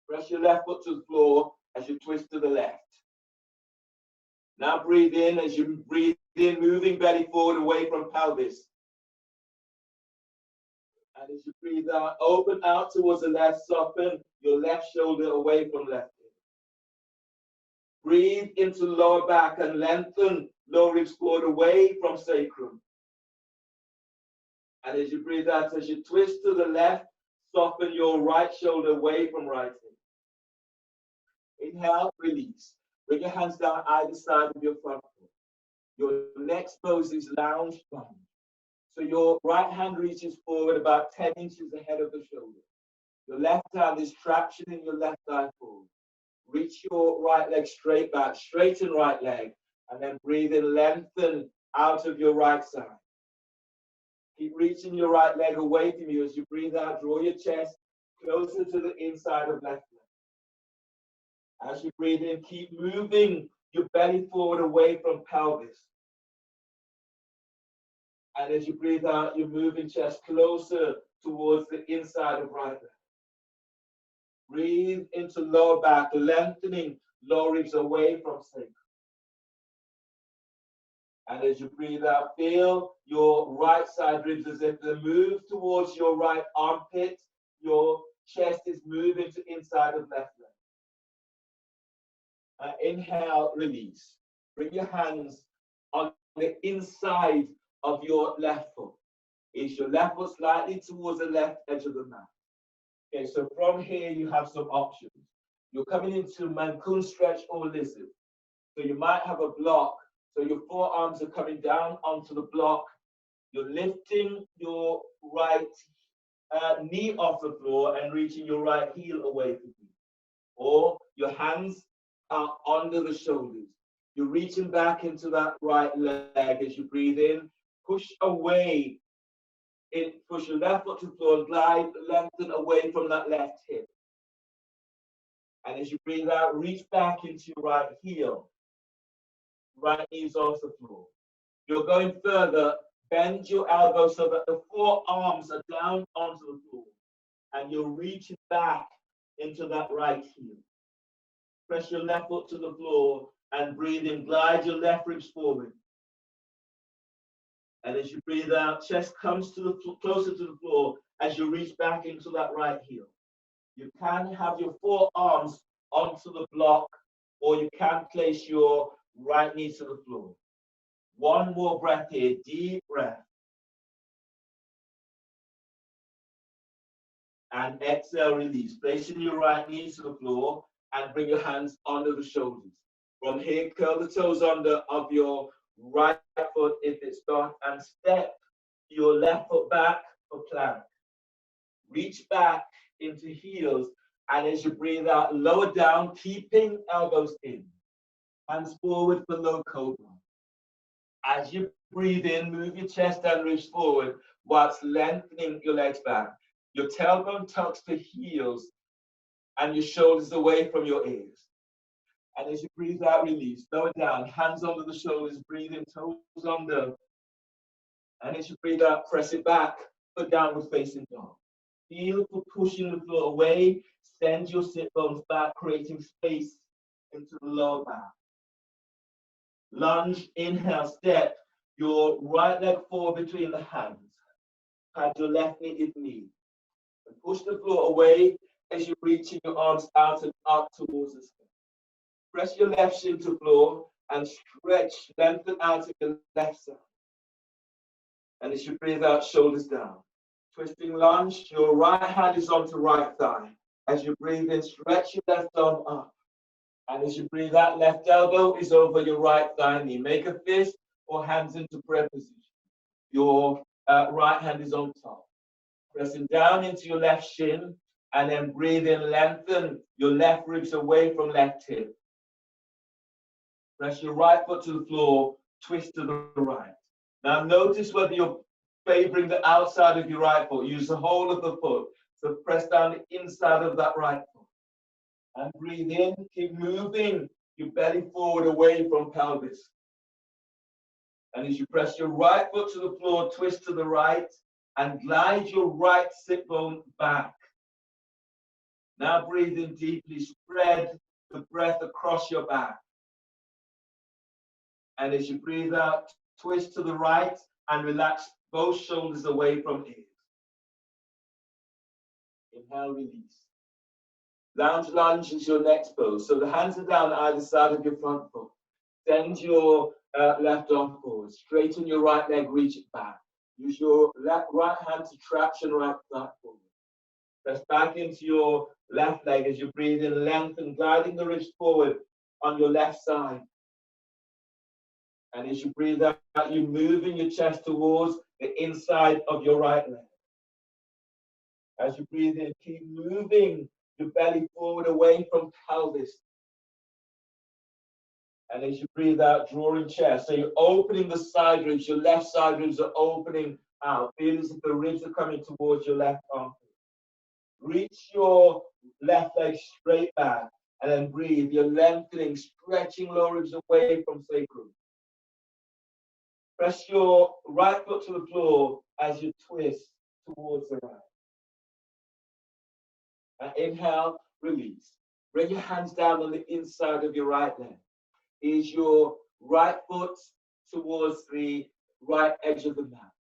[SPEAKER 1] Press your left foot to the floor as you twist to the left. Now breathe in, as you breathe in, moving belly forward away from pelvis. And as you breathe out, open out towards the left, soften your left shoulder away from left hip. Breathe into lower back and lengthen lower ribs forward away from sacrum. And as you breathe out, as you twist to the left, soften your right shoulder away from right hip. Inhale, release. Bring your hands down either side of your front foot. Your next pose is lounge lunge. So your right hand reaches forward about 10 inches ahead of the shoulder. Your left hand is traction in your left thigh forward. Reach your right leg straight back, straighten right leg, and then breathe in, lengthen out of your right side. Keep reaching your right leg away from you as you breathe out. Draw your chest closer to the inside of left leg. As you breathe in, keep moving your belly forward away from pelvis. And as you breathe out, you're moving chest closer towards the inside of right leg. Breathe into lower back, lengthening lower ribs away from sacrum. And as you breathe out, feel your right side ribs as if they move towards your right armpit. Your chest is moving to inside of left leg. Inhale, release. Bring your hands on the inside of your left foot. Is your left foot slightly towards the left edge of the mat? Okay, so from here you have some options. You're coming into Mancoon stretch or lizard. So you might have a block. So your forearms are coming down onto the block. You're lifting your right knee off the floor and reaching your right heel away from you. Or your hands are under the shoulders. You're reaching back into that right leg as you breathe in. Push away. Push your left foot to the floor and glide, lengthen away from that left hip. And as you breathe out, reach back into your right heel. Right knees off the floor. You're going further, bend your elbows so that the forearms are down onto the floor. And you're reaching back into that right heel. Press your left foot to the floor and breathe in, glide your left ribs forward. And as you breathe out, chest comes to the closer to the floor as you reach back into that right heel. You can have your forearms onto the block, or you can place your right knee to the floor. One more breath here, deep breath. And exhale, release. Placing your right knee to the floor and bring your hands under the shoulders. From here, curl the toes under of your right foot if it's dark, and step your left foot back for plank. Reach back into heels, and as you breathe out, lower down, keeping elbows in. Hands forward for low cobra. As you breathe in, move your chest and ribs forward whilst lengthening your legs back. Your tailbone tucks the heels and your shoulders away from your ears. And as you breathe out, release. Lower down, hands under the shoulders, breathe in, toes under. And as you breathe out, press it back for downward facing dog. Feel for pushing the floor away. Send your sit bones back, creating space into the lower back. Lunge, inhale, step your right leg forward between the hands. pad your left knee if need. And push the floor away as you're reaching your arms out and up towards the sky. Press your left shin to floor and stretch, lengthen out of your left side. And as you breathe out, shoulders down. Twisting lunge, your right hand is onto right thigh. As you breathe in, stretch your left arm up. And as you breathe out, left elbow is over your right thigh knee. Make a fist or hands into prayer position. Your right hand is on top. Pressing down into your left shin, and then breathe in, lengthen your left ribs away from left hip. Press your right foot to the floor, twist to the right. Now notice whether you're favoring the outside of your right foot. Use the whole of the foot. So press down the inside of that right foot. And breathe in, keep moving your belly forward away from pelvis. And as you press your right foot to the floor, twist to the right, and glide your right sit bone back. Now breathe in deeply, spread the breath across your back. And as you breathe out, twist to the right and relax both shoulders away from ears. Inhale, release. Lounge lunge is your next pose. So the hands are down either side of your front foot. Send your left arm forward. Straighten your right leg, reach it back. Use your right hand to traction right back forward. Press back into your left leg as you breathe in, lengthen, gliding the ribs forward on your left side. And as you breathe out, you're moving your chest towards the inside of your right leg. As you breathe in, keep moving your belly forward away from pelvis. And as you breathe out, drawing chest. So you're opening the side ribs. Your left side ribs are opening out. Feel as if the ribs are coming towards your left arm. Reach your left leg straight back. And then breathe. You're lengthening, stretching lower ribs away from sacrum. Press your right foot to the floor as you twist towards the right. And inhale, release. Bring your hands down on the inside of your right leg. Is your right foot towards the right edge of the mat.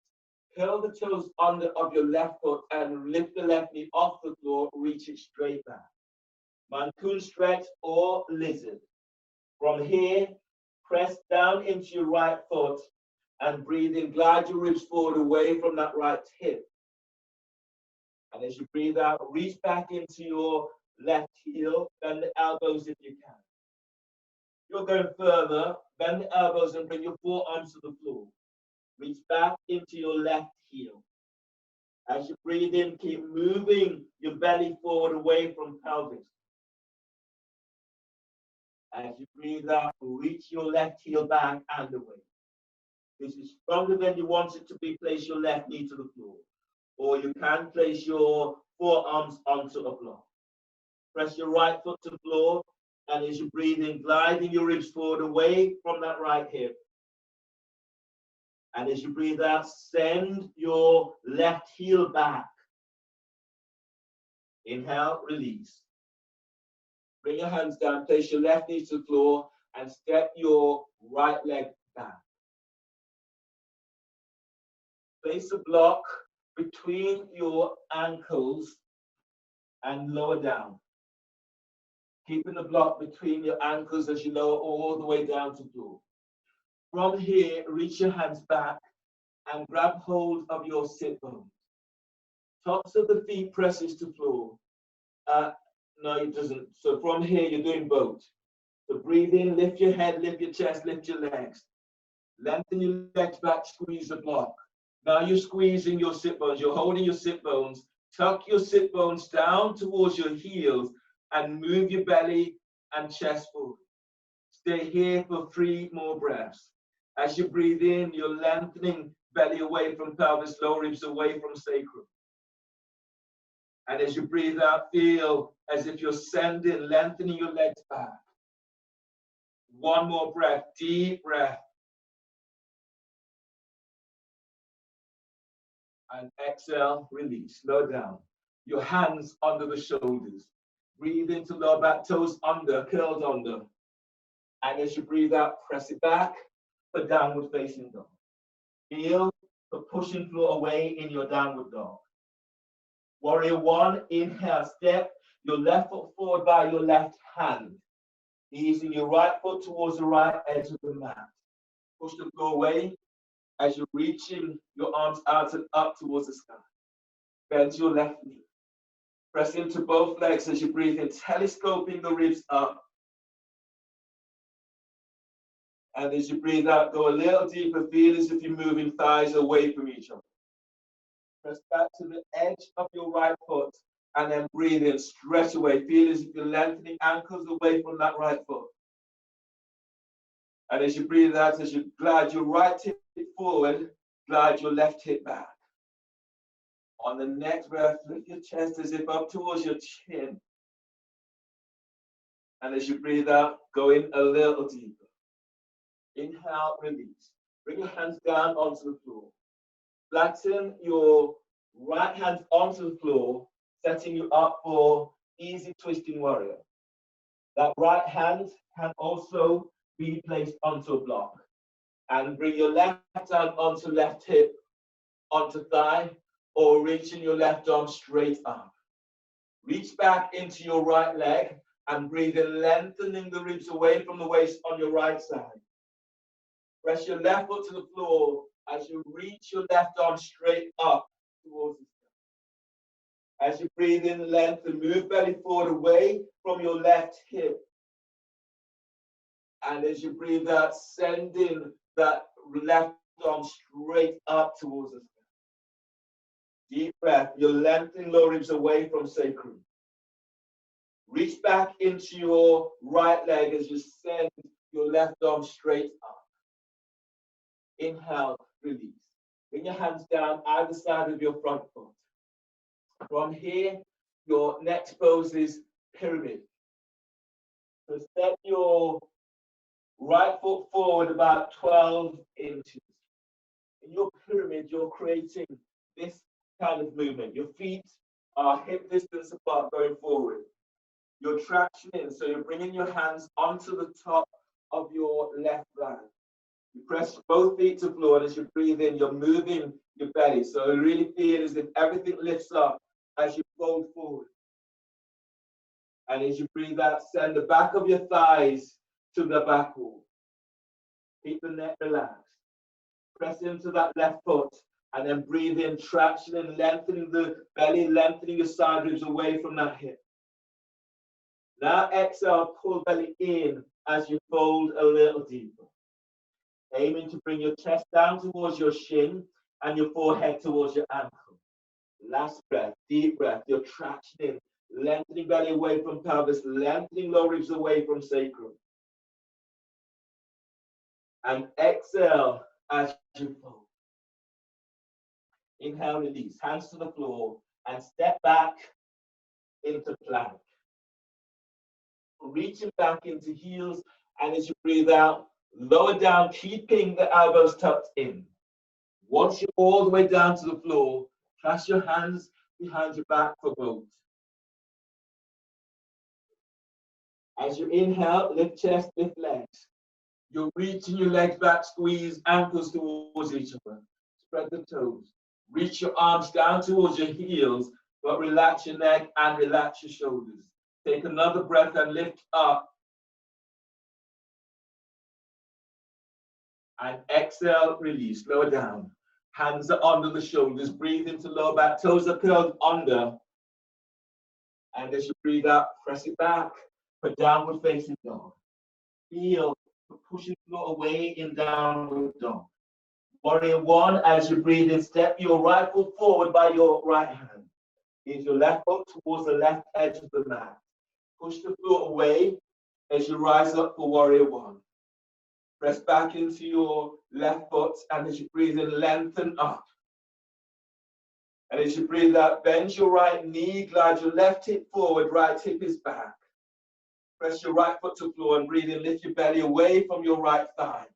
[SPEAKER 1] Curl the toes under of your left foot and lift the left knee off the floor, reach it straight back. Mancoon stretch or lizard. From here, press down into your right foot and breathe in, glide your ribs forward away from that right hip. And as you breathe out, reach back into your left heel, bend the elbows if you can. You're going further, bend the elbows and bring your forearms to the floor. Reach back into your left heel. As you breathe in, keep moving your belly forward away from pelvis. As you breathe out, reach your left heel back and away. This is stronger than you want it to be. Place your left knee to the floor. Or you can place your forearms onto a block. Press your right foot to the floor, and as you breathe in, gliding your ribs forward away from that right hip. And as you breathe out, send your left heel back. Inhale, release. Bring your hands down, place your left knee to the floor, and step your right leg back. Place a block between your ankles and lower down. Keeping the block between your ankles as you lower all the way down to the floor. From here, reach your hands back and grab hold of your sit bones. Tops of the feet presses to floor. No, it doesn't. So from here, you're doing both. So breathe in, lift your head, lift your chest, lift your legs. Lengthen your legs back, squeeze the block. Now you're squeezing your sit bones. You're holding your sit bones. Tuck your sit bones down towards your heels and move your belly and chest forward. Stay here for 3 more breaths. As you breathe in, you're lengthening belly away from pelvis, lower ribs away from sacrum. And as you breathe out, feel as if you're sending, lengthening your legs back. 1 more breath, deep breath. And exhale, release, slow down. Your hands under the shoulders. Breathe into lower back, toes under, curled under. And as you breathe out, press it back for downward facing dog. Feel for pushing floor away in your downward dog. Warrior one, inhale, step your left foot forward by your left hand. Easing your right foot towards the right edge of the mat. Push the floor away as you're reaching your arms out and up towards the sky. Bend your left knee. Press into both legs as you breathe in, telescoping the ribs up. And as you breathe out, go a little deeper. Feel as if you're moving thighs away from each other. Press back to the edge of your right foot and then breathe in, stretch away. Feel as if you're lengthening ankles away from that right foot. And as you breathe out, as you glide your right hip forward, glide your left hip back. On the next breath, lift your chest as if up towards your chin. And as you breathe out, go in a little deeper. Inhale, release. Bring your hands down onto the floor. Flatten your right hand onto the floor, setting you up for easy twisting warrior. That right hand can also be placed onto a block. And bring your left hand onto left hip, onto thigh, or reaching your left arm straight up. Reach back into your right leg and breathe in, lengthening the ribs away from the waist on your right side. Press your left foot to the floor as you reach your left arm straight up towards the sky. As you breathe in, lengthen, move belly forward away from your left hip. And as you breathe out, sending that left arm straight up towards the sky. Deep breath, you're lengthening lower ribs away from sacrum. Reach back into your right leg as you send your left arm straight up. Inhale, release. Bring your hands down either side of your front foot. From here, your next pose is pyramid. So step your right foot forward about 12 inches. In your pyramid, you're creating this kind of movement. Your feet are hip distance apart going forward. You're tractioning, so you're bringing your hands onto the top of your left leg. You press both feet to floor, and as you breathe in, you're moving your belly. So you really feel as if everything lifts up as you fold forward. And as you breathe out, send the back of your thighs to the back wall. Keep the neck relaxed. Press into that left foot, and then breathe in, traction and lengthening the belly, lengthening your side ribs away from that hip. Now exhale, pull belly in as you fold a little deeper. Aiming to bring your chest down towards your shin and your forehead towards your ankle. Last breath, deep breath, you're tractioning, lengthening belly away from pelvis, lengthening lower ribs away from sacrum. And exhale as you fold. Inhale, release, hands to the floor, and step back into plank. Reaching back into heels, and as you breathe out, lower down, keeping the elbows tucked in. Once you're all the way down to the floor, clasp your hands behind your back for both. As you inhale, lift chest, lift legs. You're reaching your legs back, squeeze ankles towards each other. Spread the toes. Reach your arms down towards your heels, but relax your neck and relax your shoulders. Take another breath and lift up. And exhale, release, lower down. Hands are under the shoulders. Breathe into lower back. Toes are curled under. And as you breathe out, press it back for downward facing dog. Feel pushing floor away in downward dog. Warrior one, as you breathe in, step your right foot forward by your right hand. Is your left foot towards the left edge of the mat. Push the floor away as you rise up for warrior one. Press back into your left foot, and as you breathe in, lengthen up. And as you breathe out, bend your right knee, glide your left hip forward, right hip is back. Press your right foot to floor and breathe in, lift your belly away from your right thigh.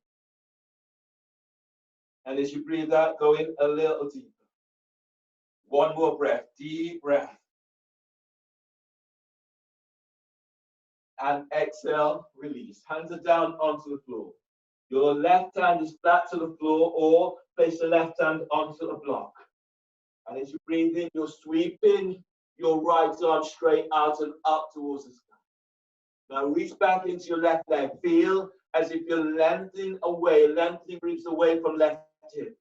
[SPEAKER 1] And as you breathe out, go in a little deeper. One more breath, deep breath. And exhale, release. Hands are down onto the floor. Your left hand is flat to the floor, or place the left hand onto a block. And as you breathe in, you're sweeping your right arm straight out and up towards the sky. Now reach back into your left leg. Feel as if you're lengthening ribs away from left hip.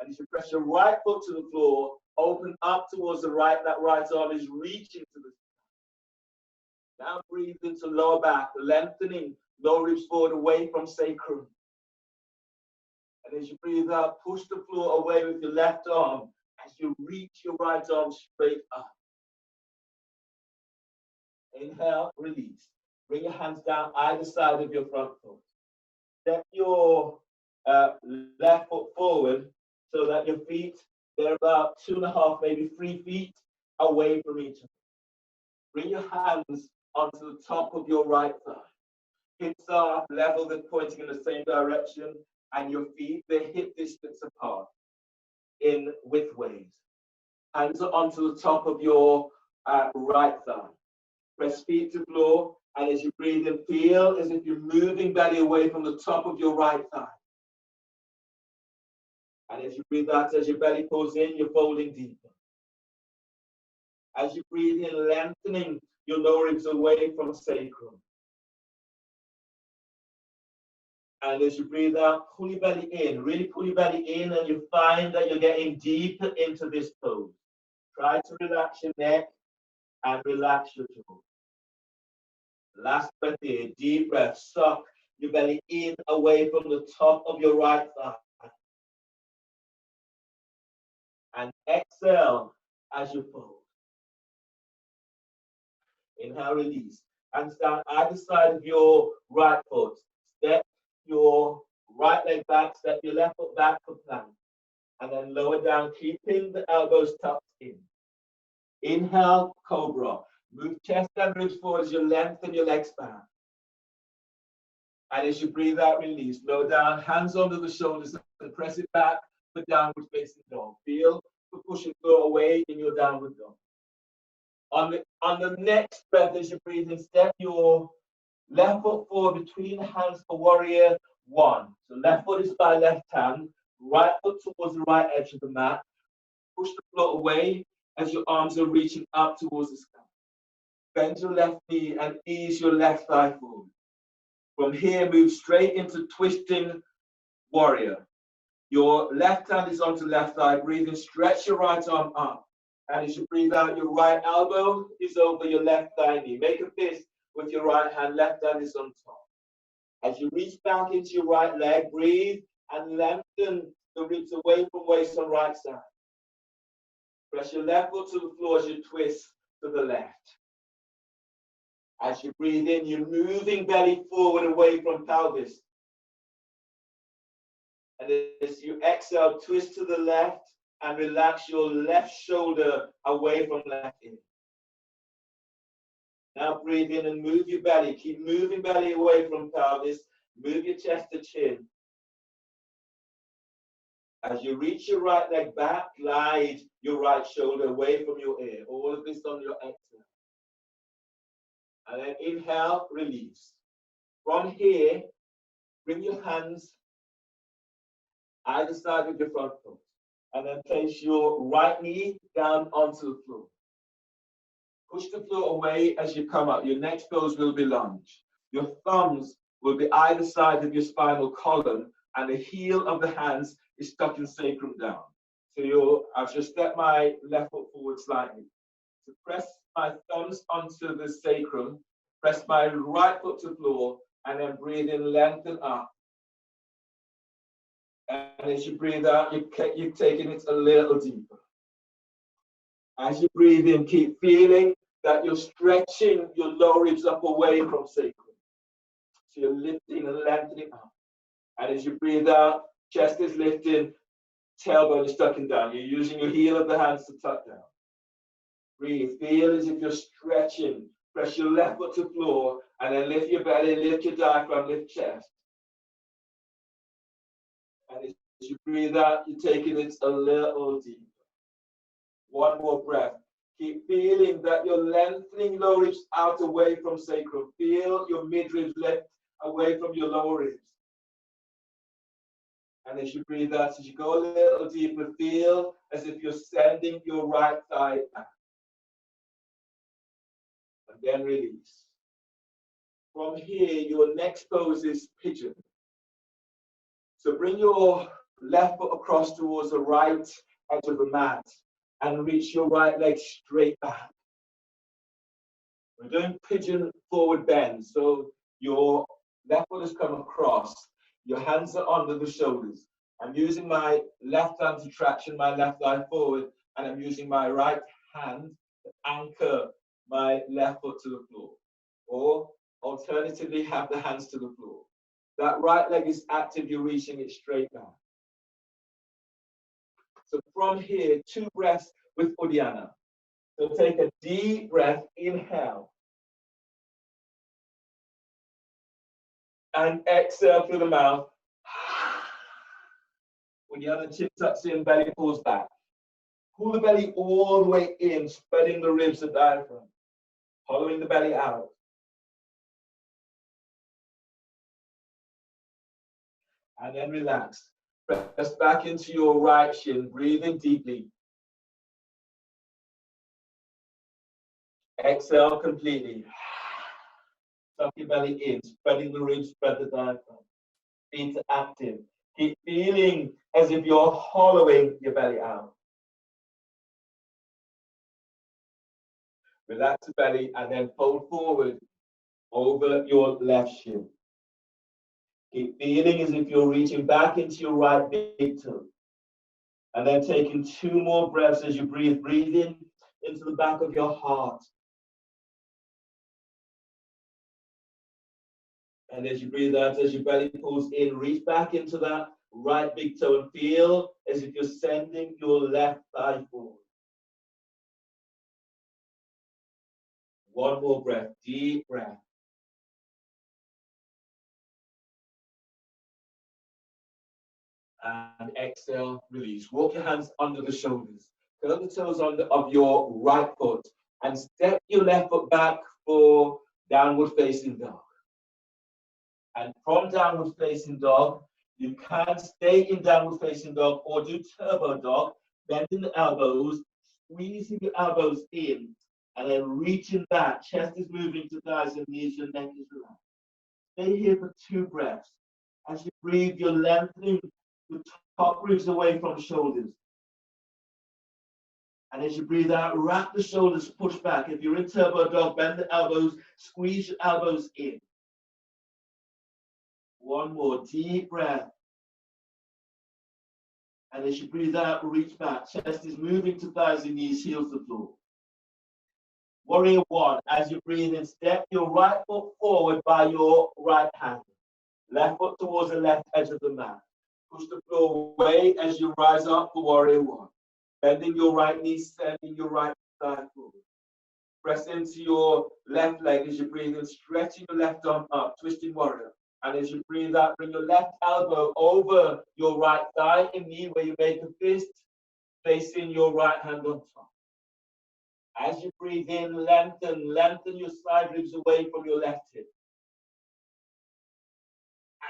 [SPEAKER 1] And as you press your right foot to the floor, open up towards the right. That right arm is reaching to the sky. Now breathe into lower back, lengthening lower ribs forward away from sacrum. And as you breathe out, push the floor away with your left arm as you reach your right arm straight up. Inhale, release. Bring your hands down either side of your front foot. Step your left foot forward so that your feet, they're about 2.5, maybe 3 feet away from each other. Bring your hands onto the top of your right thigh. Hips are level, they're pointing in the same direction, and your feet, they're hip distance apart in widthways. Hands are onto the top of your right thigh. Press feet to floor, and as you breathe in, feel as if you're moving belly away from the top of your right thigh. And as you breathe out, as your belly pulls in, you're folding deeper. As you breathe in, lengthening your lower ribs away from sacrum. And as you breathe out, pull your belly in. Really pull your belly in, and you find that you're getting deeper into this pose. Try to relax your neck and relax your jaw. Last breath here, deep breath. Suck your belly in away from the top of your right thigh. And exhale as you fold. Inhale, release. Hands down either side of your right foot. Step your right leg back, step your left foot back for plank. And then lower down, keeping the elbows tucked in. Inhale, cobra. Move chest and ribs forward as you lengthen your legs back. And as you breathe out, release. Lower down, hands under the shoulders and press it back for downward facing dog. Feel for pushing floor away in your downward dog. On the next breath, as you breathe in, step your left foot forward between the hands for warrior one. So left foot is by left hand, right foot towards the right edge of the mat. Push the floor away as your arms are reaching up towards the sky. Bend your left knee and ease your left thigh forward. From here, move straight into twisting warrior. Your left hand is onto left thigh. Breathe in, stretch your right arm up. And as you breathe out, your right elbow is over your left thigh knee. Make a fist with your right hand, left hand is on top. As you reach back into your right leg, breathe and lengthen the ribs away from waist on right side. Press your left foot to the floor as you twist to the left. As you breathe in, you're moving belly forward away from pelvis. And as you exhale, twist to the left and relax your left shoulder away from left ear. Now breathe in and move your belly. Keep moving belly away from pelvis. Move your chest to chin. As you reach your right leg back, glide your right shoulder away from your ear. All of this on your exhale. And then inhale, release. From here, bring your hands either side of your front foot. And then place your right knee down onto the floor. Push the floor away as you come up. Your next pose will be lunge. Your thumbs will be either side of your spinal column, and the heel of the hands is stuck in sacrum down. So I've just stepped my left foot forward slightly. So press my thumbs onto the sacrum, press my right foot to the floor, and then breathe in, lengthen up. And as you breathe out, you're taking it a little deeper. As you breathe in, keep feeling that you're stretching your lower ribs up away from sacrum. So you're lifting and lengthening up. And as you breathe out, chest is lifting, tailbone is tucking down. You're using your heel of the hands to tuck down. Breathe. Feel as if you're stretching. Press your left foot to the floor, and then lift your belly, lift your diaphragm, lift chest. And as you breathe out, you're taking it a little deeper. One more breath. Keep feeling that you're lengthening lower ribs out away from sacrum. Feel your midribs lift away from your lower ribs. And as you breathe out, as you go a little deeper, feel as if you're sending your right thigh back. And then release. From here, your next pose is pigeon. So bring your left foot across towards the right edge of the mat and reach your right leg straight back. We're doing pigeon forward bend. So your left foot has come across. Your hands are under the shoulders. I'm using my left hand to traction my left thigh forward, and I'm using my right hand to anchor my left foot to the floor. Or alternatively, have the hands to the floor. That right leg is active, you're reaching it straight back. So from here, 2 breaths with Uddiyana. So take a deep breath, inhale. And exhale through the mouth. Uddiyana, chin tucks in, belly pulls back. Pull the belly all the way in, spreading the ribs, the diaphragm. Hollowing the belly out. And then relax. Press back into your right shin, breathing deeply. Exhale completely. Tuck your belly in, spreading the ribs, spread the diaphragm. Feet are active. Keep feeling as if you're hollowing your belly out. Relax the belly and then fold forward over your left shin. Keep feeling as if you're reaching back into your right big toe. And then taking 2 more breaths as you breathe. Breathe in into the back of your heart. And as you breathe out, as your belly pulls in, reach back into that right big toe and feel as if you're sending your left thigh forward. 1 more breath, deep breath. And exhale, release. Walk your hands under the shoulders. Curl the toes of your right foot and step your left foot back for downward facing dog. And from downward facing dog, you can stay in downward facing dog or do turbo dog, bending the elbows, squeezing your elbows in, and then reaching back. Chest is moving to thighs and knees, your neck is relaxed. Stay here for 2 breaths. As you breathe, you're lengthening the top ribs away from shoulders. And as you breathe out, wrap the shoulders, push back. If you're in turbo dog, bend the elbows, squeeze your elbows in. 1 more deep breath. And as you breathe out, reach back. Chest is moving to thighs and knees, heels to floor. Warrior 1, as you breathe in, step your right foot forward by your right hand. Left foot towards the left edge of the mat. Push the floor away as you rise up for Warrior 1. Bending your right knee, sending your right thigh forward. Press into your left leg as you breathe in, stretching your left arm up, twisting Warrior. And as you breathe out, bring your left elbow over your right thigh and knee where you make a fist, placing your right hand on top. As you breathe in, lengthen your side ribs away from your left hip.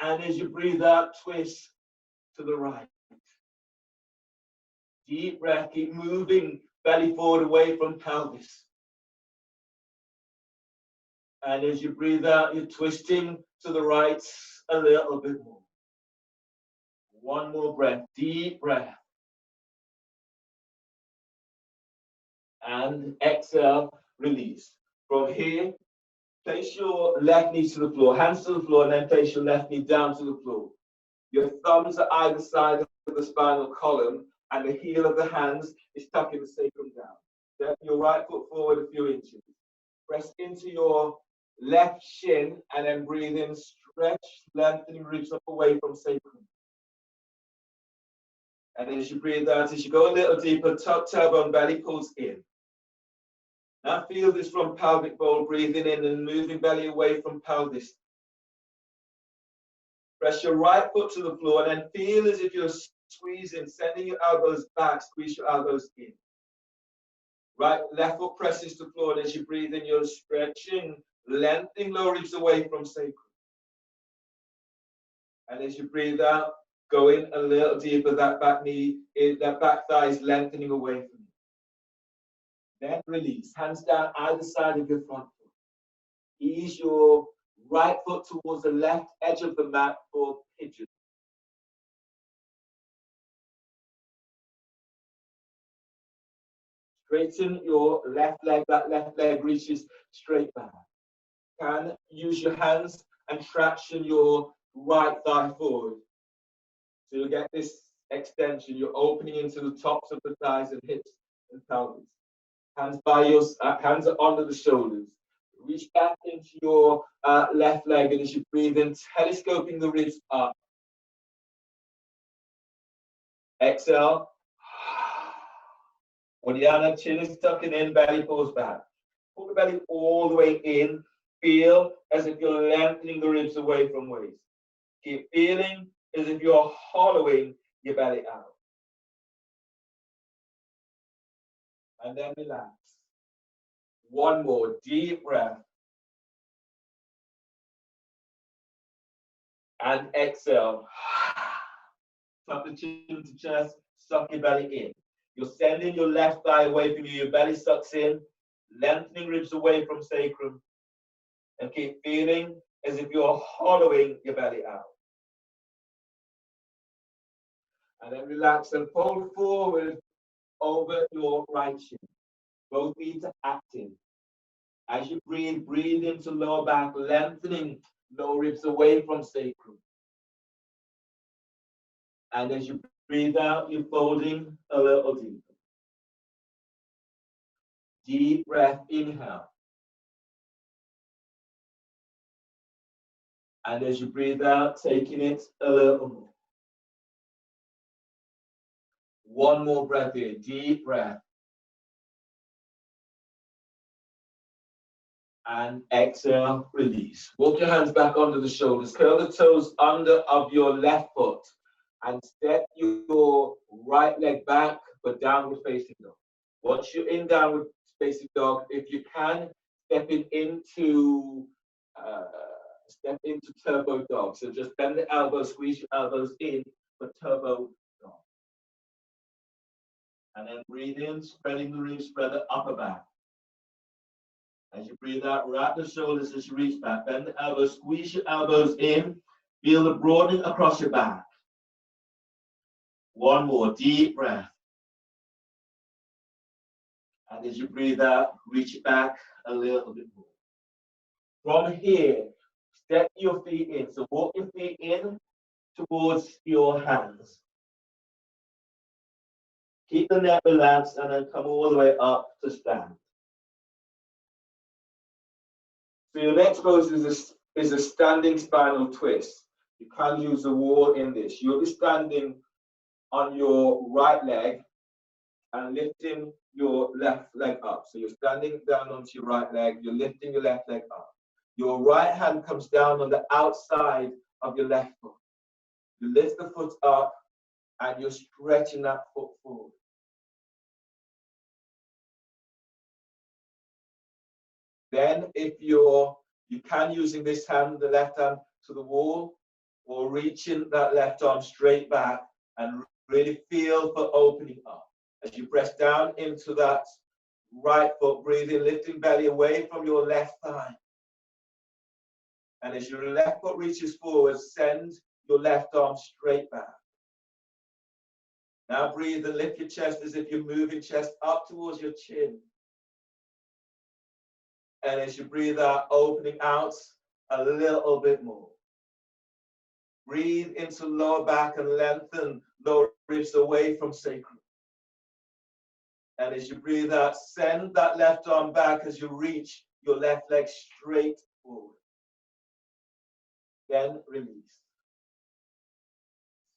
[SPEAKER 1] And as you breathe out, twist to the right. Deep breath, keep moving belly forward away from pelvis. And as you breathe out, you're twisting to the right a little bit more. 1 more breath, deep breath. And exhale, release. From here, place your left knee to the floor, hands to the floor, and then place your left knee down to the floor. Your thumbs are either side of the spinal column, and the heel of the hands is tucking the sacrum down. Step your right foot forward a few inches. Press into your left shin, and then breathe in, stretch, lengthening ribs up away from sacrum. And as you breathe out, as you go a little deeper, tuck tailbone, belly pulls in. Now feel this from pelvic bowl, breathing in and moving belly away from pelvis. Press your right foot to the floor and then feel as if you're squeezing, sending your elbows back, squeeze your elbows in. Left foot presses to the floor, and as you breathe in, you're stretching, lengthening lower ribs away from sacrum. And as you breathe out, Going a little deeper, that back knee, that back thigh is lengthening away from you. Then release. Hands down either side of your front foot. Ease your right foot towards the left edge of the mat for pigeon. Straighten your left leg. That left leg reaches straight back. Can use your hands and traction your right thigh forward. So you get this extension. You're opening into the tops of the thighs and hips and pelvis. Hands hands are under the shoulders. Reach back into your left leg, and as you breathe in, telescoping the ribs up. Exhale. Uddiyana, chin is tucking in, belly pulls back. Pull the belly all the way in. Feel as if you're lengthening the ribs away from waist. Keep feeling as if you're hollowing your belly out. And then relax. One more deep breath. And exhale. Tuck the chin to chest, suck your belly in. You're sending your left thigh away from you. Your belly sucks in, lengthening ribs away from sacrum. And keep feeling as if you're hollowing your belly out. And then relax and fold forward over your right shin. Both feet are active. As you breathe, breathe into lower back, lengthening lower ribs away from sacrum. And as you breathe out, you're folding a little deeper. Deep breath, inhale. And as you breathe out, taking it a little more. One more breath in, deep breath. And exhale, release. Walk your hands back under the shoulders. Curl the toes under of your left foot. And step your right leg back, but downward facing dog. Once you're in downward facing dog, if you can, step into turbo dog. So just bend the elbows, squeeze your elbows in for turbo dog. And then breathe in, spreading the ribs, spread the upper back. As you breathe out, wrap the shoulders as you reach back. Bend the elbows, squeeze your elbows in. Feel the broadening across your back. One more deep breath. And as you breathe out, reach it back a little bit more. From here, step your feet in. So walk your feet in towards your hands. Keep the neck relaxed and then come all the way up to stand. So your next pose is a standing spinal twist. You can use the wall in this. You'll be standing on your right leg and lifting your left leg up. So you're standing down onto your right leg, you're lifting your left leg up. Your right hand comes down on the outside of your left foot. You lift the foot up and you're stretching that foot forward. Then if you can using this hand, the left hand to the wall, or reaching that left arm straight back and really feel for opening up. As you press down into that right foot, breathing, lifting belly away from your left thigh. And as your left foot reaches forward, send your left arm straight back. Now breathe and lift your chest as if you're moving chest up towards your chin. And as you breathe out, opening out a little bit more. Breathe into lower back and lengthen lower ribs away from sacrum. And as you breathe out, send that left arm back as you reach your left leg straight forward. Then release.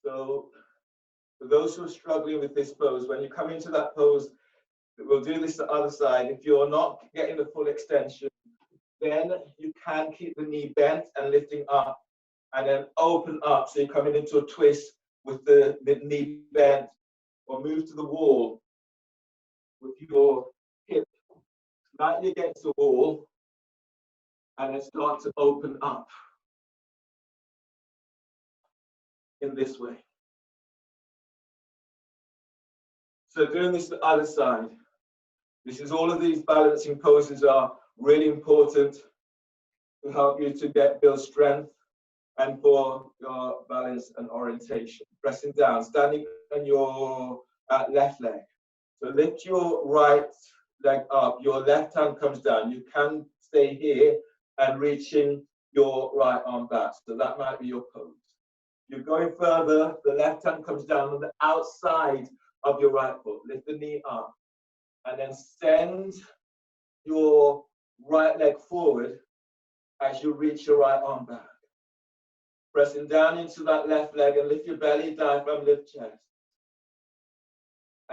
[SPEAKER 1] So for those who are struggling with this pose, when you come into that pose, we'll do this the other side. If you're not getting the full extension, then you can keep the knee bent and lifting up and then open up. So you're coming into a twist with the knee bent, or move to the wall with your hip slightly against the wall and then start to open up in this way. So doing this to the other side. This is all of these balancing poses are really important to help you to build strength and for your balance and orientation. Pressing down, standing on your left leg. So lift your right leg up, your left hand comes down. You can stay here and reaching your right arm back. So that might be your pose. You're going further, the left hand comes down on the outside of your right foot. Lift the knee up and then send your right leg forward as you reach your right arm back. Pressing down into that left leg and lift your belly, diaphragm, lift chest.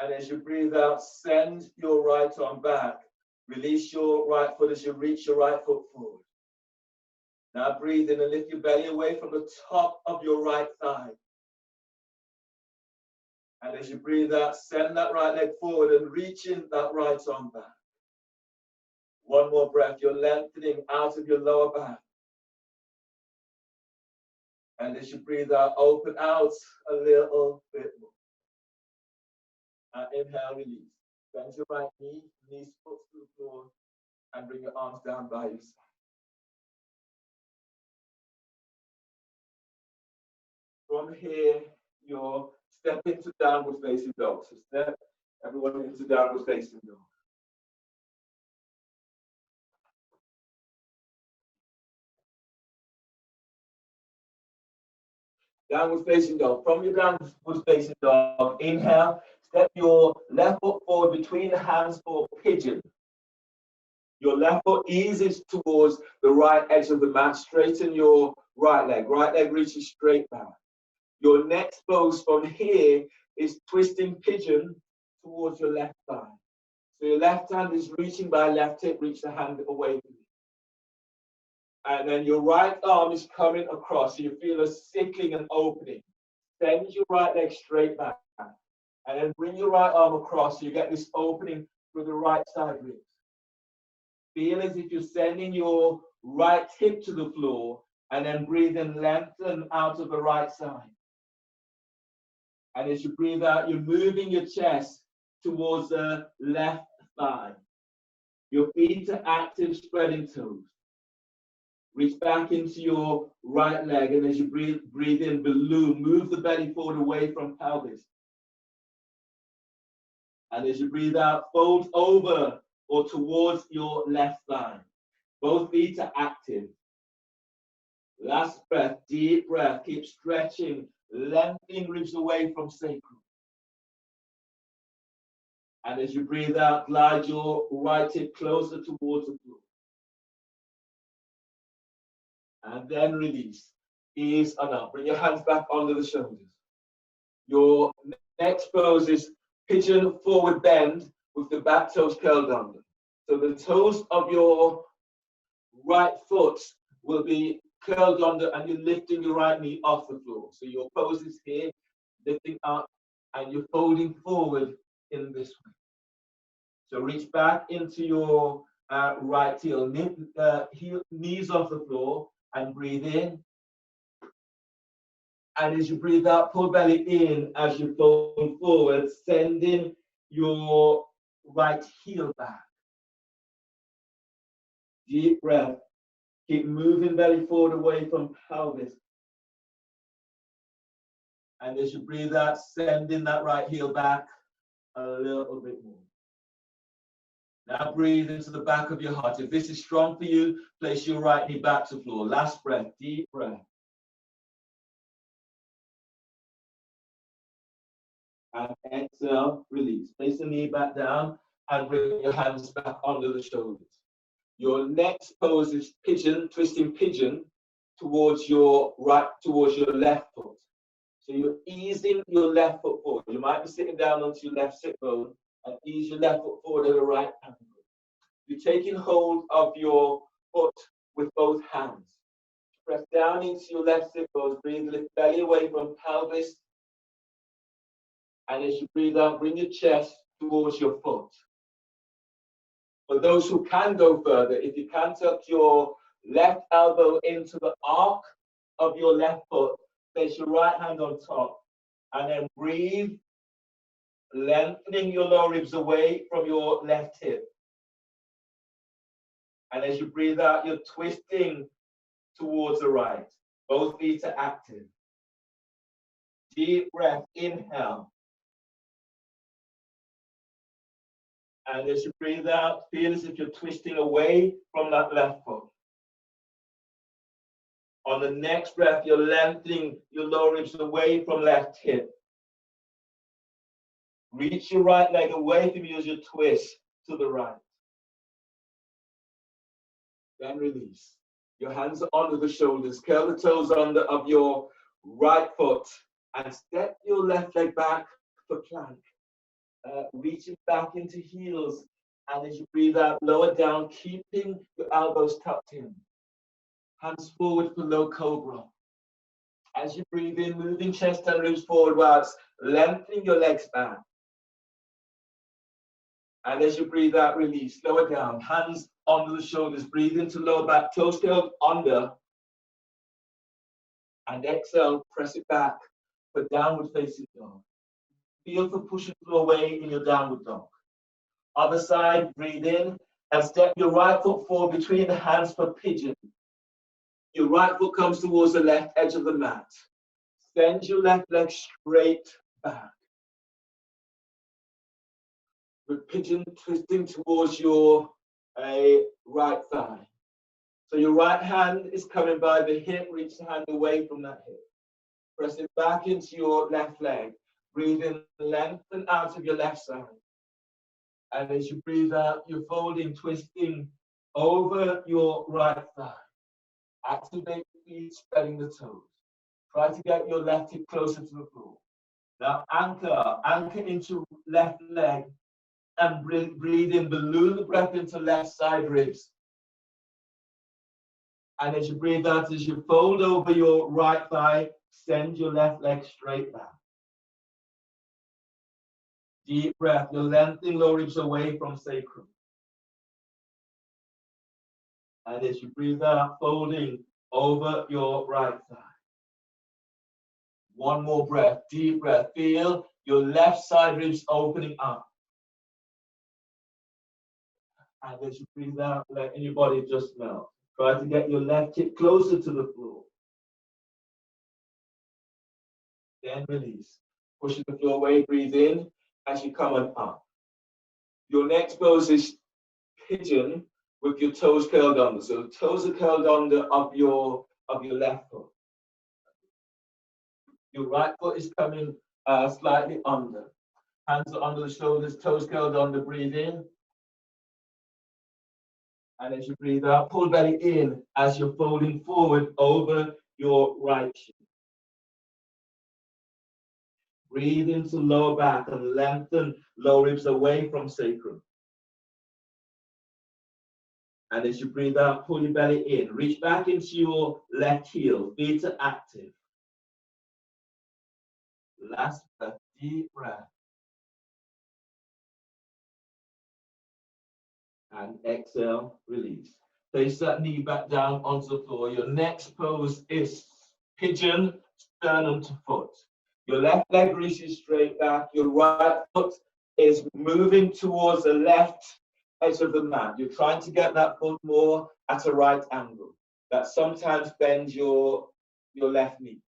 [SPEAKER 1] And as you breathe out, send your right arm back. Release your right foot as you reach your right foot forward. Now breathe in and lift your belly away from the top of your right thigh. And as you breathe out, send that right leg forward and reach in that right arm back. One more breath. You're lengthening out of your lower back. And as you breathe out, open out a little bit more. Inhale, release. Bend your right knee, knees foot to the floor, and bring your arms down by your side. From here, you'll step into downward facing dog. So step everyone into downward facing dog. Downward facing dog. From your downward facing dog, inhale, step your left foot forward between the hands for pigeon. Your left foot eases towards the right edge of the mat. Straighten your right leg. Right leg reaches straight back. Your next pose from here is twisting pigeon towards your left thigh. So your left hand is reaching by left hip, reach the hand away from you. And then your right arm is coming across. So you feel a sickling and opening. Send your right leg straight back. And then bring your right arm across so you get this opening through the right side ribs. Feel as if you're sending your right hip to the floor and then breathe and lengthen out of the right side. And as you breathe out, you're moving your chest towards the left thigh. Your feet are active, spreading toes. Reach back into your right leg, and as you breathe in, balloon, move the belly forward away from pelvis. And as you breathe out, fold over or towards your left thigh. Both feet are active. Last breath, deep breath, keep stretching, lengthening ribs away from sacrum. And as you breathe out, glide your right hip closer towards the floor. And then release. Ease and up. Bring your hands back under the shoulders. Your next pose is pigeon forward bend with the back toes curled under. So the toes of your right foot will be curled under and you're lifting your right knee off the floor. So your pose is here, lifting up, and you're folding forward in this way. So reach back into your right heel, knees off the floor, and breathe in. And as you breathe out, pull belly in as you fold forward, sending your right heel back. Deep breath. Keep moving belly forward away from pelvis. And as you breathe out, sending that right heel back a little bit more. Now breathe into the back of your heart. If this is strong for you, place your right knee back to the floor. Last breath, deep breath. And exhale, release. Place the knee back down and bring your hands back under the shoulders. Your next pose is pigeon, twisting pigeon towards your left foot. So you're easing your left foot forward. You might be sitting down onto your left sit bone and ease your left foot forward at a right angle. You're taking hold of your foot with both hands. Press down into your left sit bone. Breathe, lift belly away from pelvis. And as you breathe out, bring your chest towards your foot. For those who can go further, if you can tuck your left elbow into the arc of your left foot, place your right hand on top, and then breathe lengthening your lower ribs away from your left hip. And as you breathe out, you're twisting towards the right. Both feet are active. Deep breath, inhale. And as you breathe out, feel as if you're twisting away from that left foot. On the next breath, you're lengthening your lower ribs away from left hip. Reach your right leg away from you as you twist to the right. Then release. Your hands are under the shoulders. Curl the toes under of your right foot and step your left leg back for plank. Reaching back into heels. And as you breathe out, lower down, keeping your elbows tucked in. Hands forward for low cobra. As you breathe in, moving chest and ribs forwards, lengthening your legs back. And as you breathe out, release, lower down, hands under the shoulders, breathe into lower back, toes curled under. And exhale, press it back for downward facing dog. Feel for pushing through away in your downward dog. Other side, breathe in and step your right foot forward between the hands for pigeon. Your right foot comes towards the left edge of the mat. Send your left leg straight back. With pigeon twisting towards your right thigh. So your right hand is coming by the hip, reach the hand away from that hip. Press it back into your left leg. Breathe in, lengthen out of your left side. And as you breathe out, you're folding, twisting over your right thigh. Activate the feet, spreading the toes. Try to get your left hip closer to the floor. Now anchor into left leg and breathe in, balloon the breath into left side ribs. And as you breathe out, as you fold over your right thigh, send your left leg straight back. Deep breath, you're lengthening lower ribs away from sacrum. And as you breathe out, folding over your right thigh. One more breath, deep breath. Feel your left side ribs opening up. And as you breathe out, letting your body just melt. Try to get your left hip closer to the floor. Then release. Pushing the floor away, breathe in as you come on up. Your next pose is pigeon with your toes curled under. So the toes are curled under of your left foot. Your right foot is coming slightly under. Hands are under the shoulders, toes curled under, breathe in. And as you breathe out, pull belly in as you're folding forward over your right shin. Breathe into lower back and lengthen lower ribs away from sacrum. And as you breathe out, pull your belly in. Reach back into your left heel. Feet are active. Last breath, deep breath. And exhale, release. Place that knee back down onto the floor. Your next pose is pigeon, sternum to foot. Your left leg reaches straight back. Your right foot is moving towards the left edge of the mat. You're trying to get that foot more at a right angle. That sometimes bends your left knee.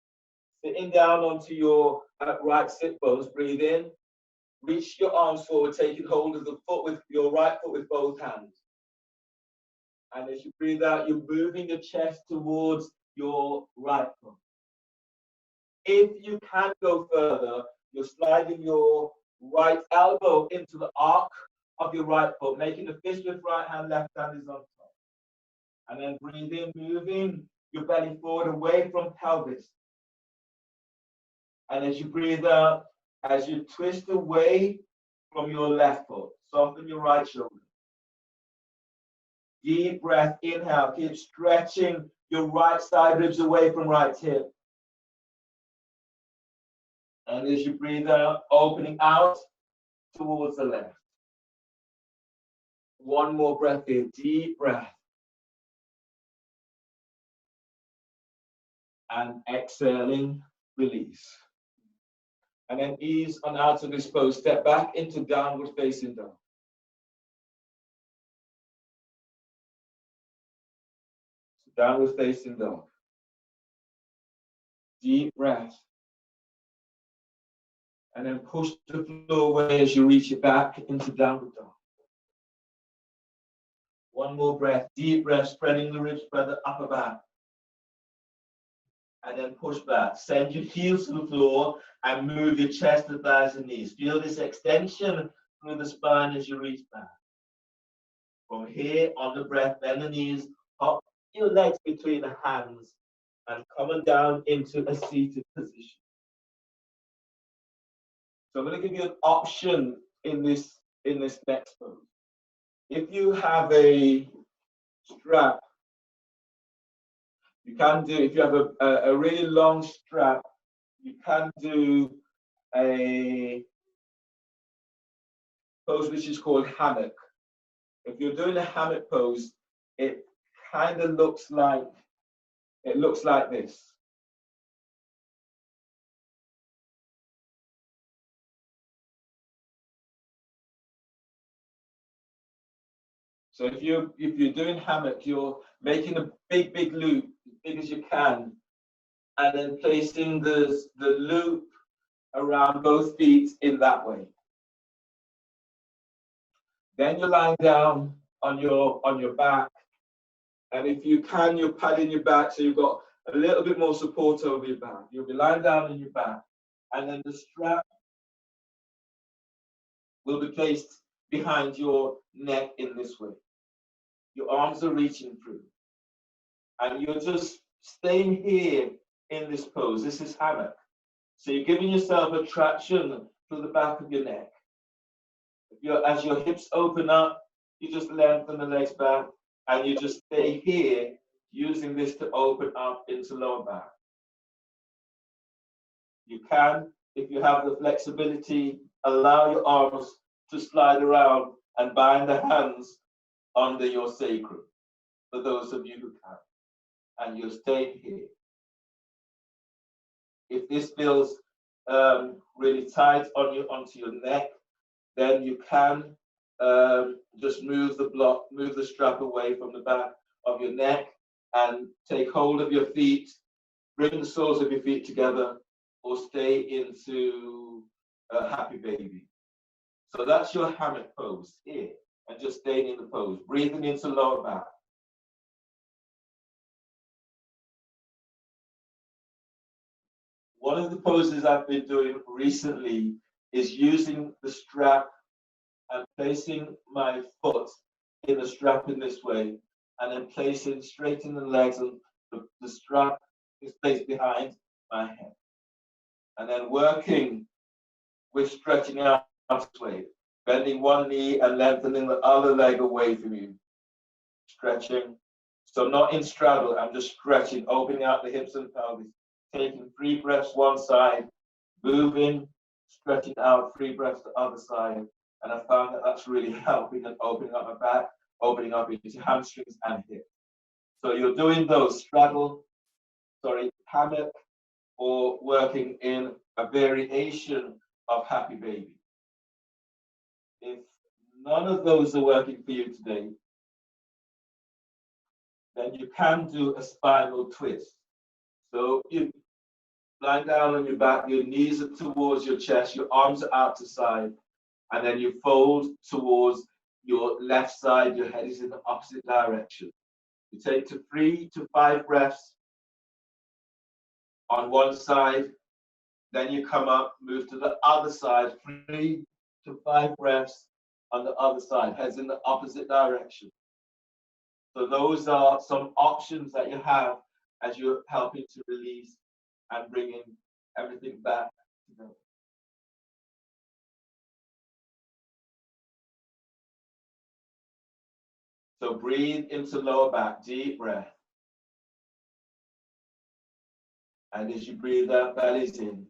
[SPEAKER 1] Sitting down onto your right sit bones, breathe in. Reach your arms forward, taking hold of the foot with your right foot with both hands. And as you breathe out, you're moving your chest towards your right foot. If you can go further, you're sliding your right elbow into the arc of your right foot, making a fist with right hand, left hand is on top. And then breathe in, moving your belly forward away from pelvis. And as you breathe out, as you twist away from your left foot, soften your right shoulder. Deep breath, inhale, keep stretching your right side ribs away from right hip. And as you breathe out, opening out towards the left. One more breath here, deep breath. And exhaling, release. And then ease on out of this pose. Step back into downward facing dog. Downward facing dog. Deep breath. And then push the floor away as you reach it back into downward dog. One more breath. Deep breath, spreading the ribs, spread the upper back. And then push back. Send your heels to the floor and move your chest, the thighs, and knees. Feel this extension through the spine as you reach back. From here, on the breath, bend the knees, hop your legs between the hands, and coming down into a seated position. So I'm going to give you an option in this next pose. If you have a strap, you can do, if you have a really long strap, you can do a pose which is called hammock. If you're doing a hammock pose, it kind of looks like this. So if you're doing hammock, you're making a big loop, as big as you can, and then placing the loop around both feet in that way. Then you're lying down on your back, and if you can, you're padding your back so you've got a little bit more support over your back. You'll be lying down on your back, and then the strap will be placed behind your neck in this way. Your arms are reaching through, and you're just staying here in this pose. This is hammock. So you're giving yourself a traction through the back of your neck. As your hips open up, you just lengthen the legs back, and you just stay here, using this to open up into lower back. You can, if you have the flexibility, allow your arms to slide around and bind the hands under your sacrum, for those of you who can. And you're staying here. If this feels really tight onto your neck, then you can just move the strap away from the back of your neck and take hold of your feet, bring the soles of your feet together, or stay into a happy baby. So that's your hammock pose here, and just staying in the pose, breathing into lower back. One of the poses I've been doing recently is using the strap and placing my foot in the strap in this way, and then straightening the legs, and the strap is placed behind my head. And then working with stretching out this way, bending one knee and lengthening the other leg away from you. Stretching. So not in straddle, I'm just stretching, opening out the hips and pelvis. Taking 3 breaths one side, moving, stretching out, 3 breaths the other side. And I found that that's really helping and opening up my back, opening up into hamstrings and hips. So you're doing those hammock, or working in a variation of happy baby. If none of those are working for you today, then you can do a spinal twist. So you lie down on your back, your knees are towards your chest, your arms are out to side, and then you fold towards your left side, your head is in the opposite direction. You take 3 to 5 breaths on one side, then you come up, move to the other side, 3 to 5 breaths on the other side, heads in the opposite direction. So those are some options that you have as you're helping to release and bringing everything back together. So breathe into lower back, deep breath. And as you breathe out, bellies in.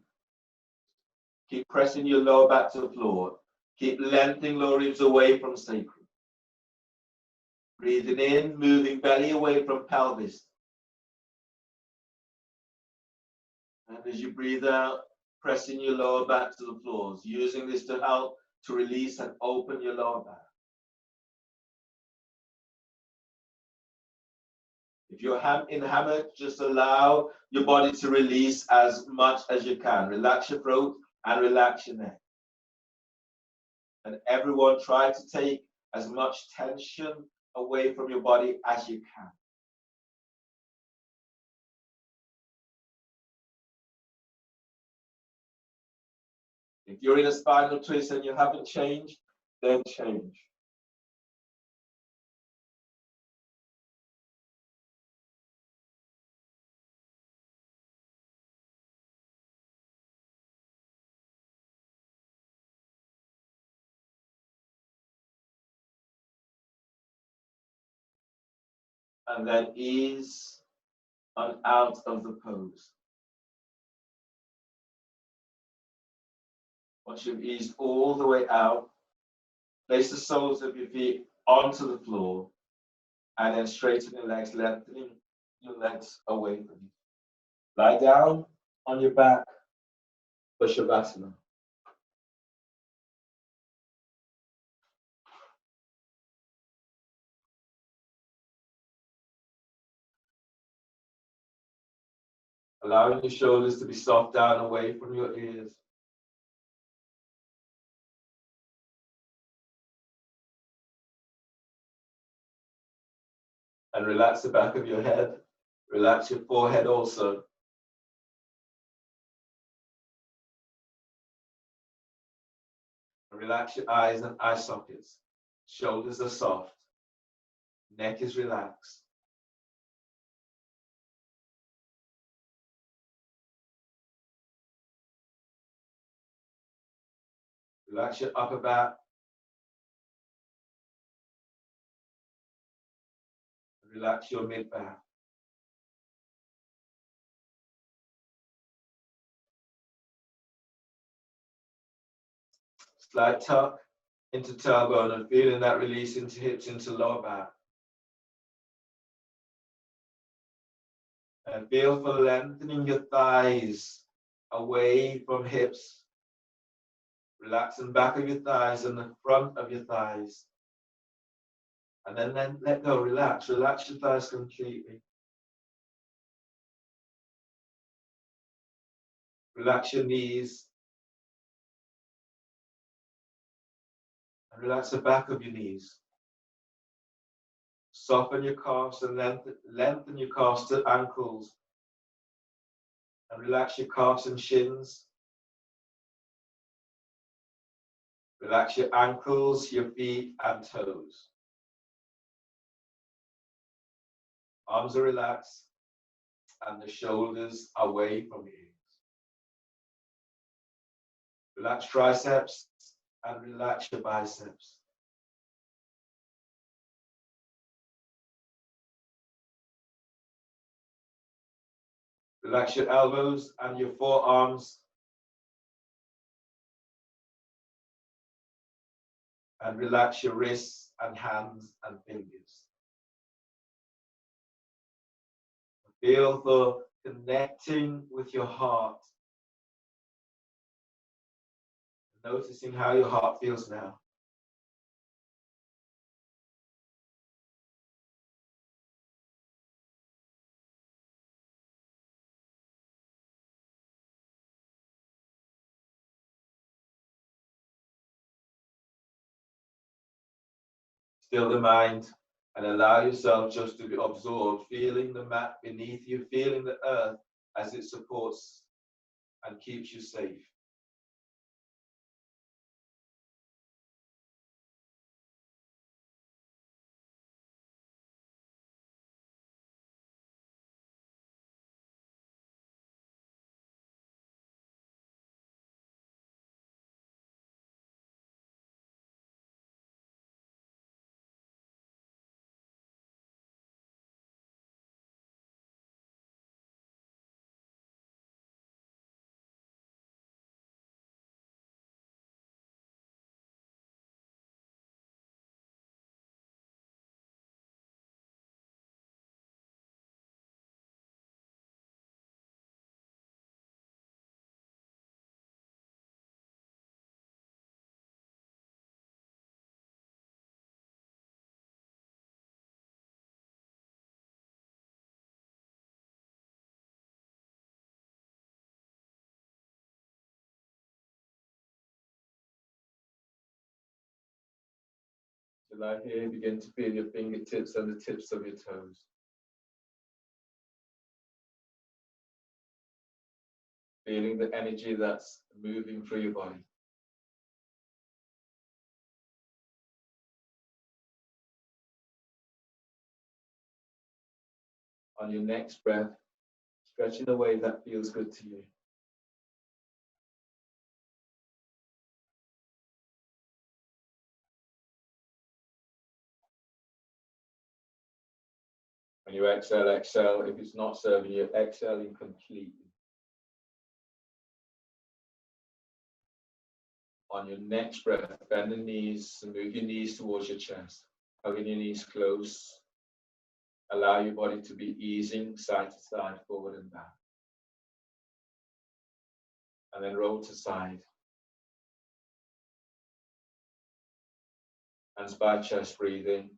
[SPEAKER 1] Keep pressing your lower back to the floor. Keep lengthening lower ribs away from sacrum. Breathing in, moving belly away from pelvis. And as you breathe out, pressing your lower back to the floors, using this to help to release and open your lower back. If you're in hammock, just allow your body to release as much as you can. Relax your throat and relax your neck. And everyone, try to take as much tension away from your body as you can. If you're in a spinal twist and you haven't changed, then change. And then ease on out of the pose. Once you've eased all the way out, place the soles of your feet onto the floor and then straighten your legs, lengthening your legs away from you. Lie down on your back for Shavasana. Allowing your shoulders to be soft down away from your ears. And relax the back of your head. Relax your forehead also. And relax your eyes and eye sockets. Shoulders are soft. Neck is relaxed. Relax your upper back. Relax your mid back. Slight tuck into tailbone and feeling that release into hips, into lower back. And feel for lengthening your thighs away from hips. Relaxing back of your thighs and the front of your thighs. And then let go, relax. Relax your thighs completely. Relax your knees. And relax the back of your knees. Soften your calves and lengthen your calves to ankles. And relax your calves and shins. Relax your ankles, your feet and toes. Arms are relaxed and the shoulders away from your ears. Relax triceps and relax your biceps. Relax your elbows and your forearms. And relax your wrists and hands and fingers. Feel for connecting with your heart. Noticing how your heart feels now. Still the mind and allow yourself just to be absorbed, feeling the mat beneath you, feeling the earth as it supports and keeps you safe. Till I hear, begin to feel your fingertips and the tips of your toes. Feeling the energy that's moving through your body. On your next breath, stretch in a way that feels good to you. When you exhale, exhale. If it's not serving you, exhaling completely. On your next breath, bend the knees and move your knees towards your chest. Hugging your knees close. Allow your body to be easing side to side, forward and back. And then roll to side. Hands by chest, breathing.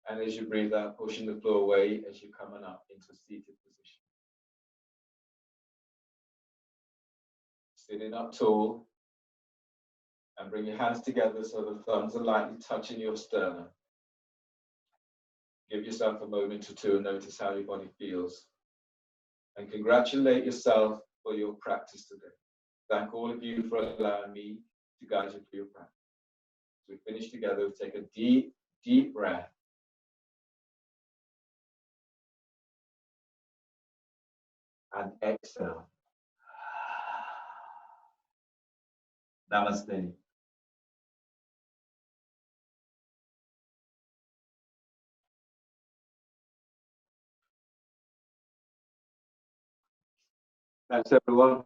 [SPEAKER 1] And as you breathe out, pushing the floor away as you're coming up into a seated position. Sitting up tall. And bring your hands together so the thumbs are lightly touching your sternum. Give yourself a moment or two and notice how your body feels. And congratulate yourself for your practice today. Thank all of you for allowing me to guide you through your practice. As we finish together, we'll take a deep, deep breath. And exhale. Namaste. Thanks, everyone.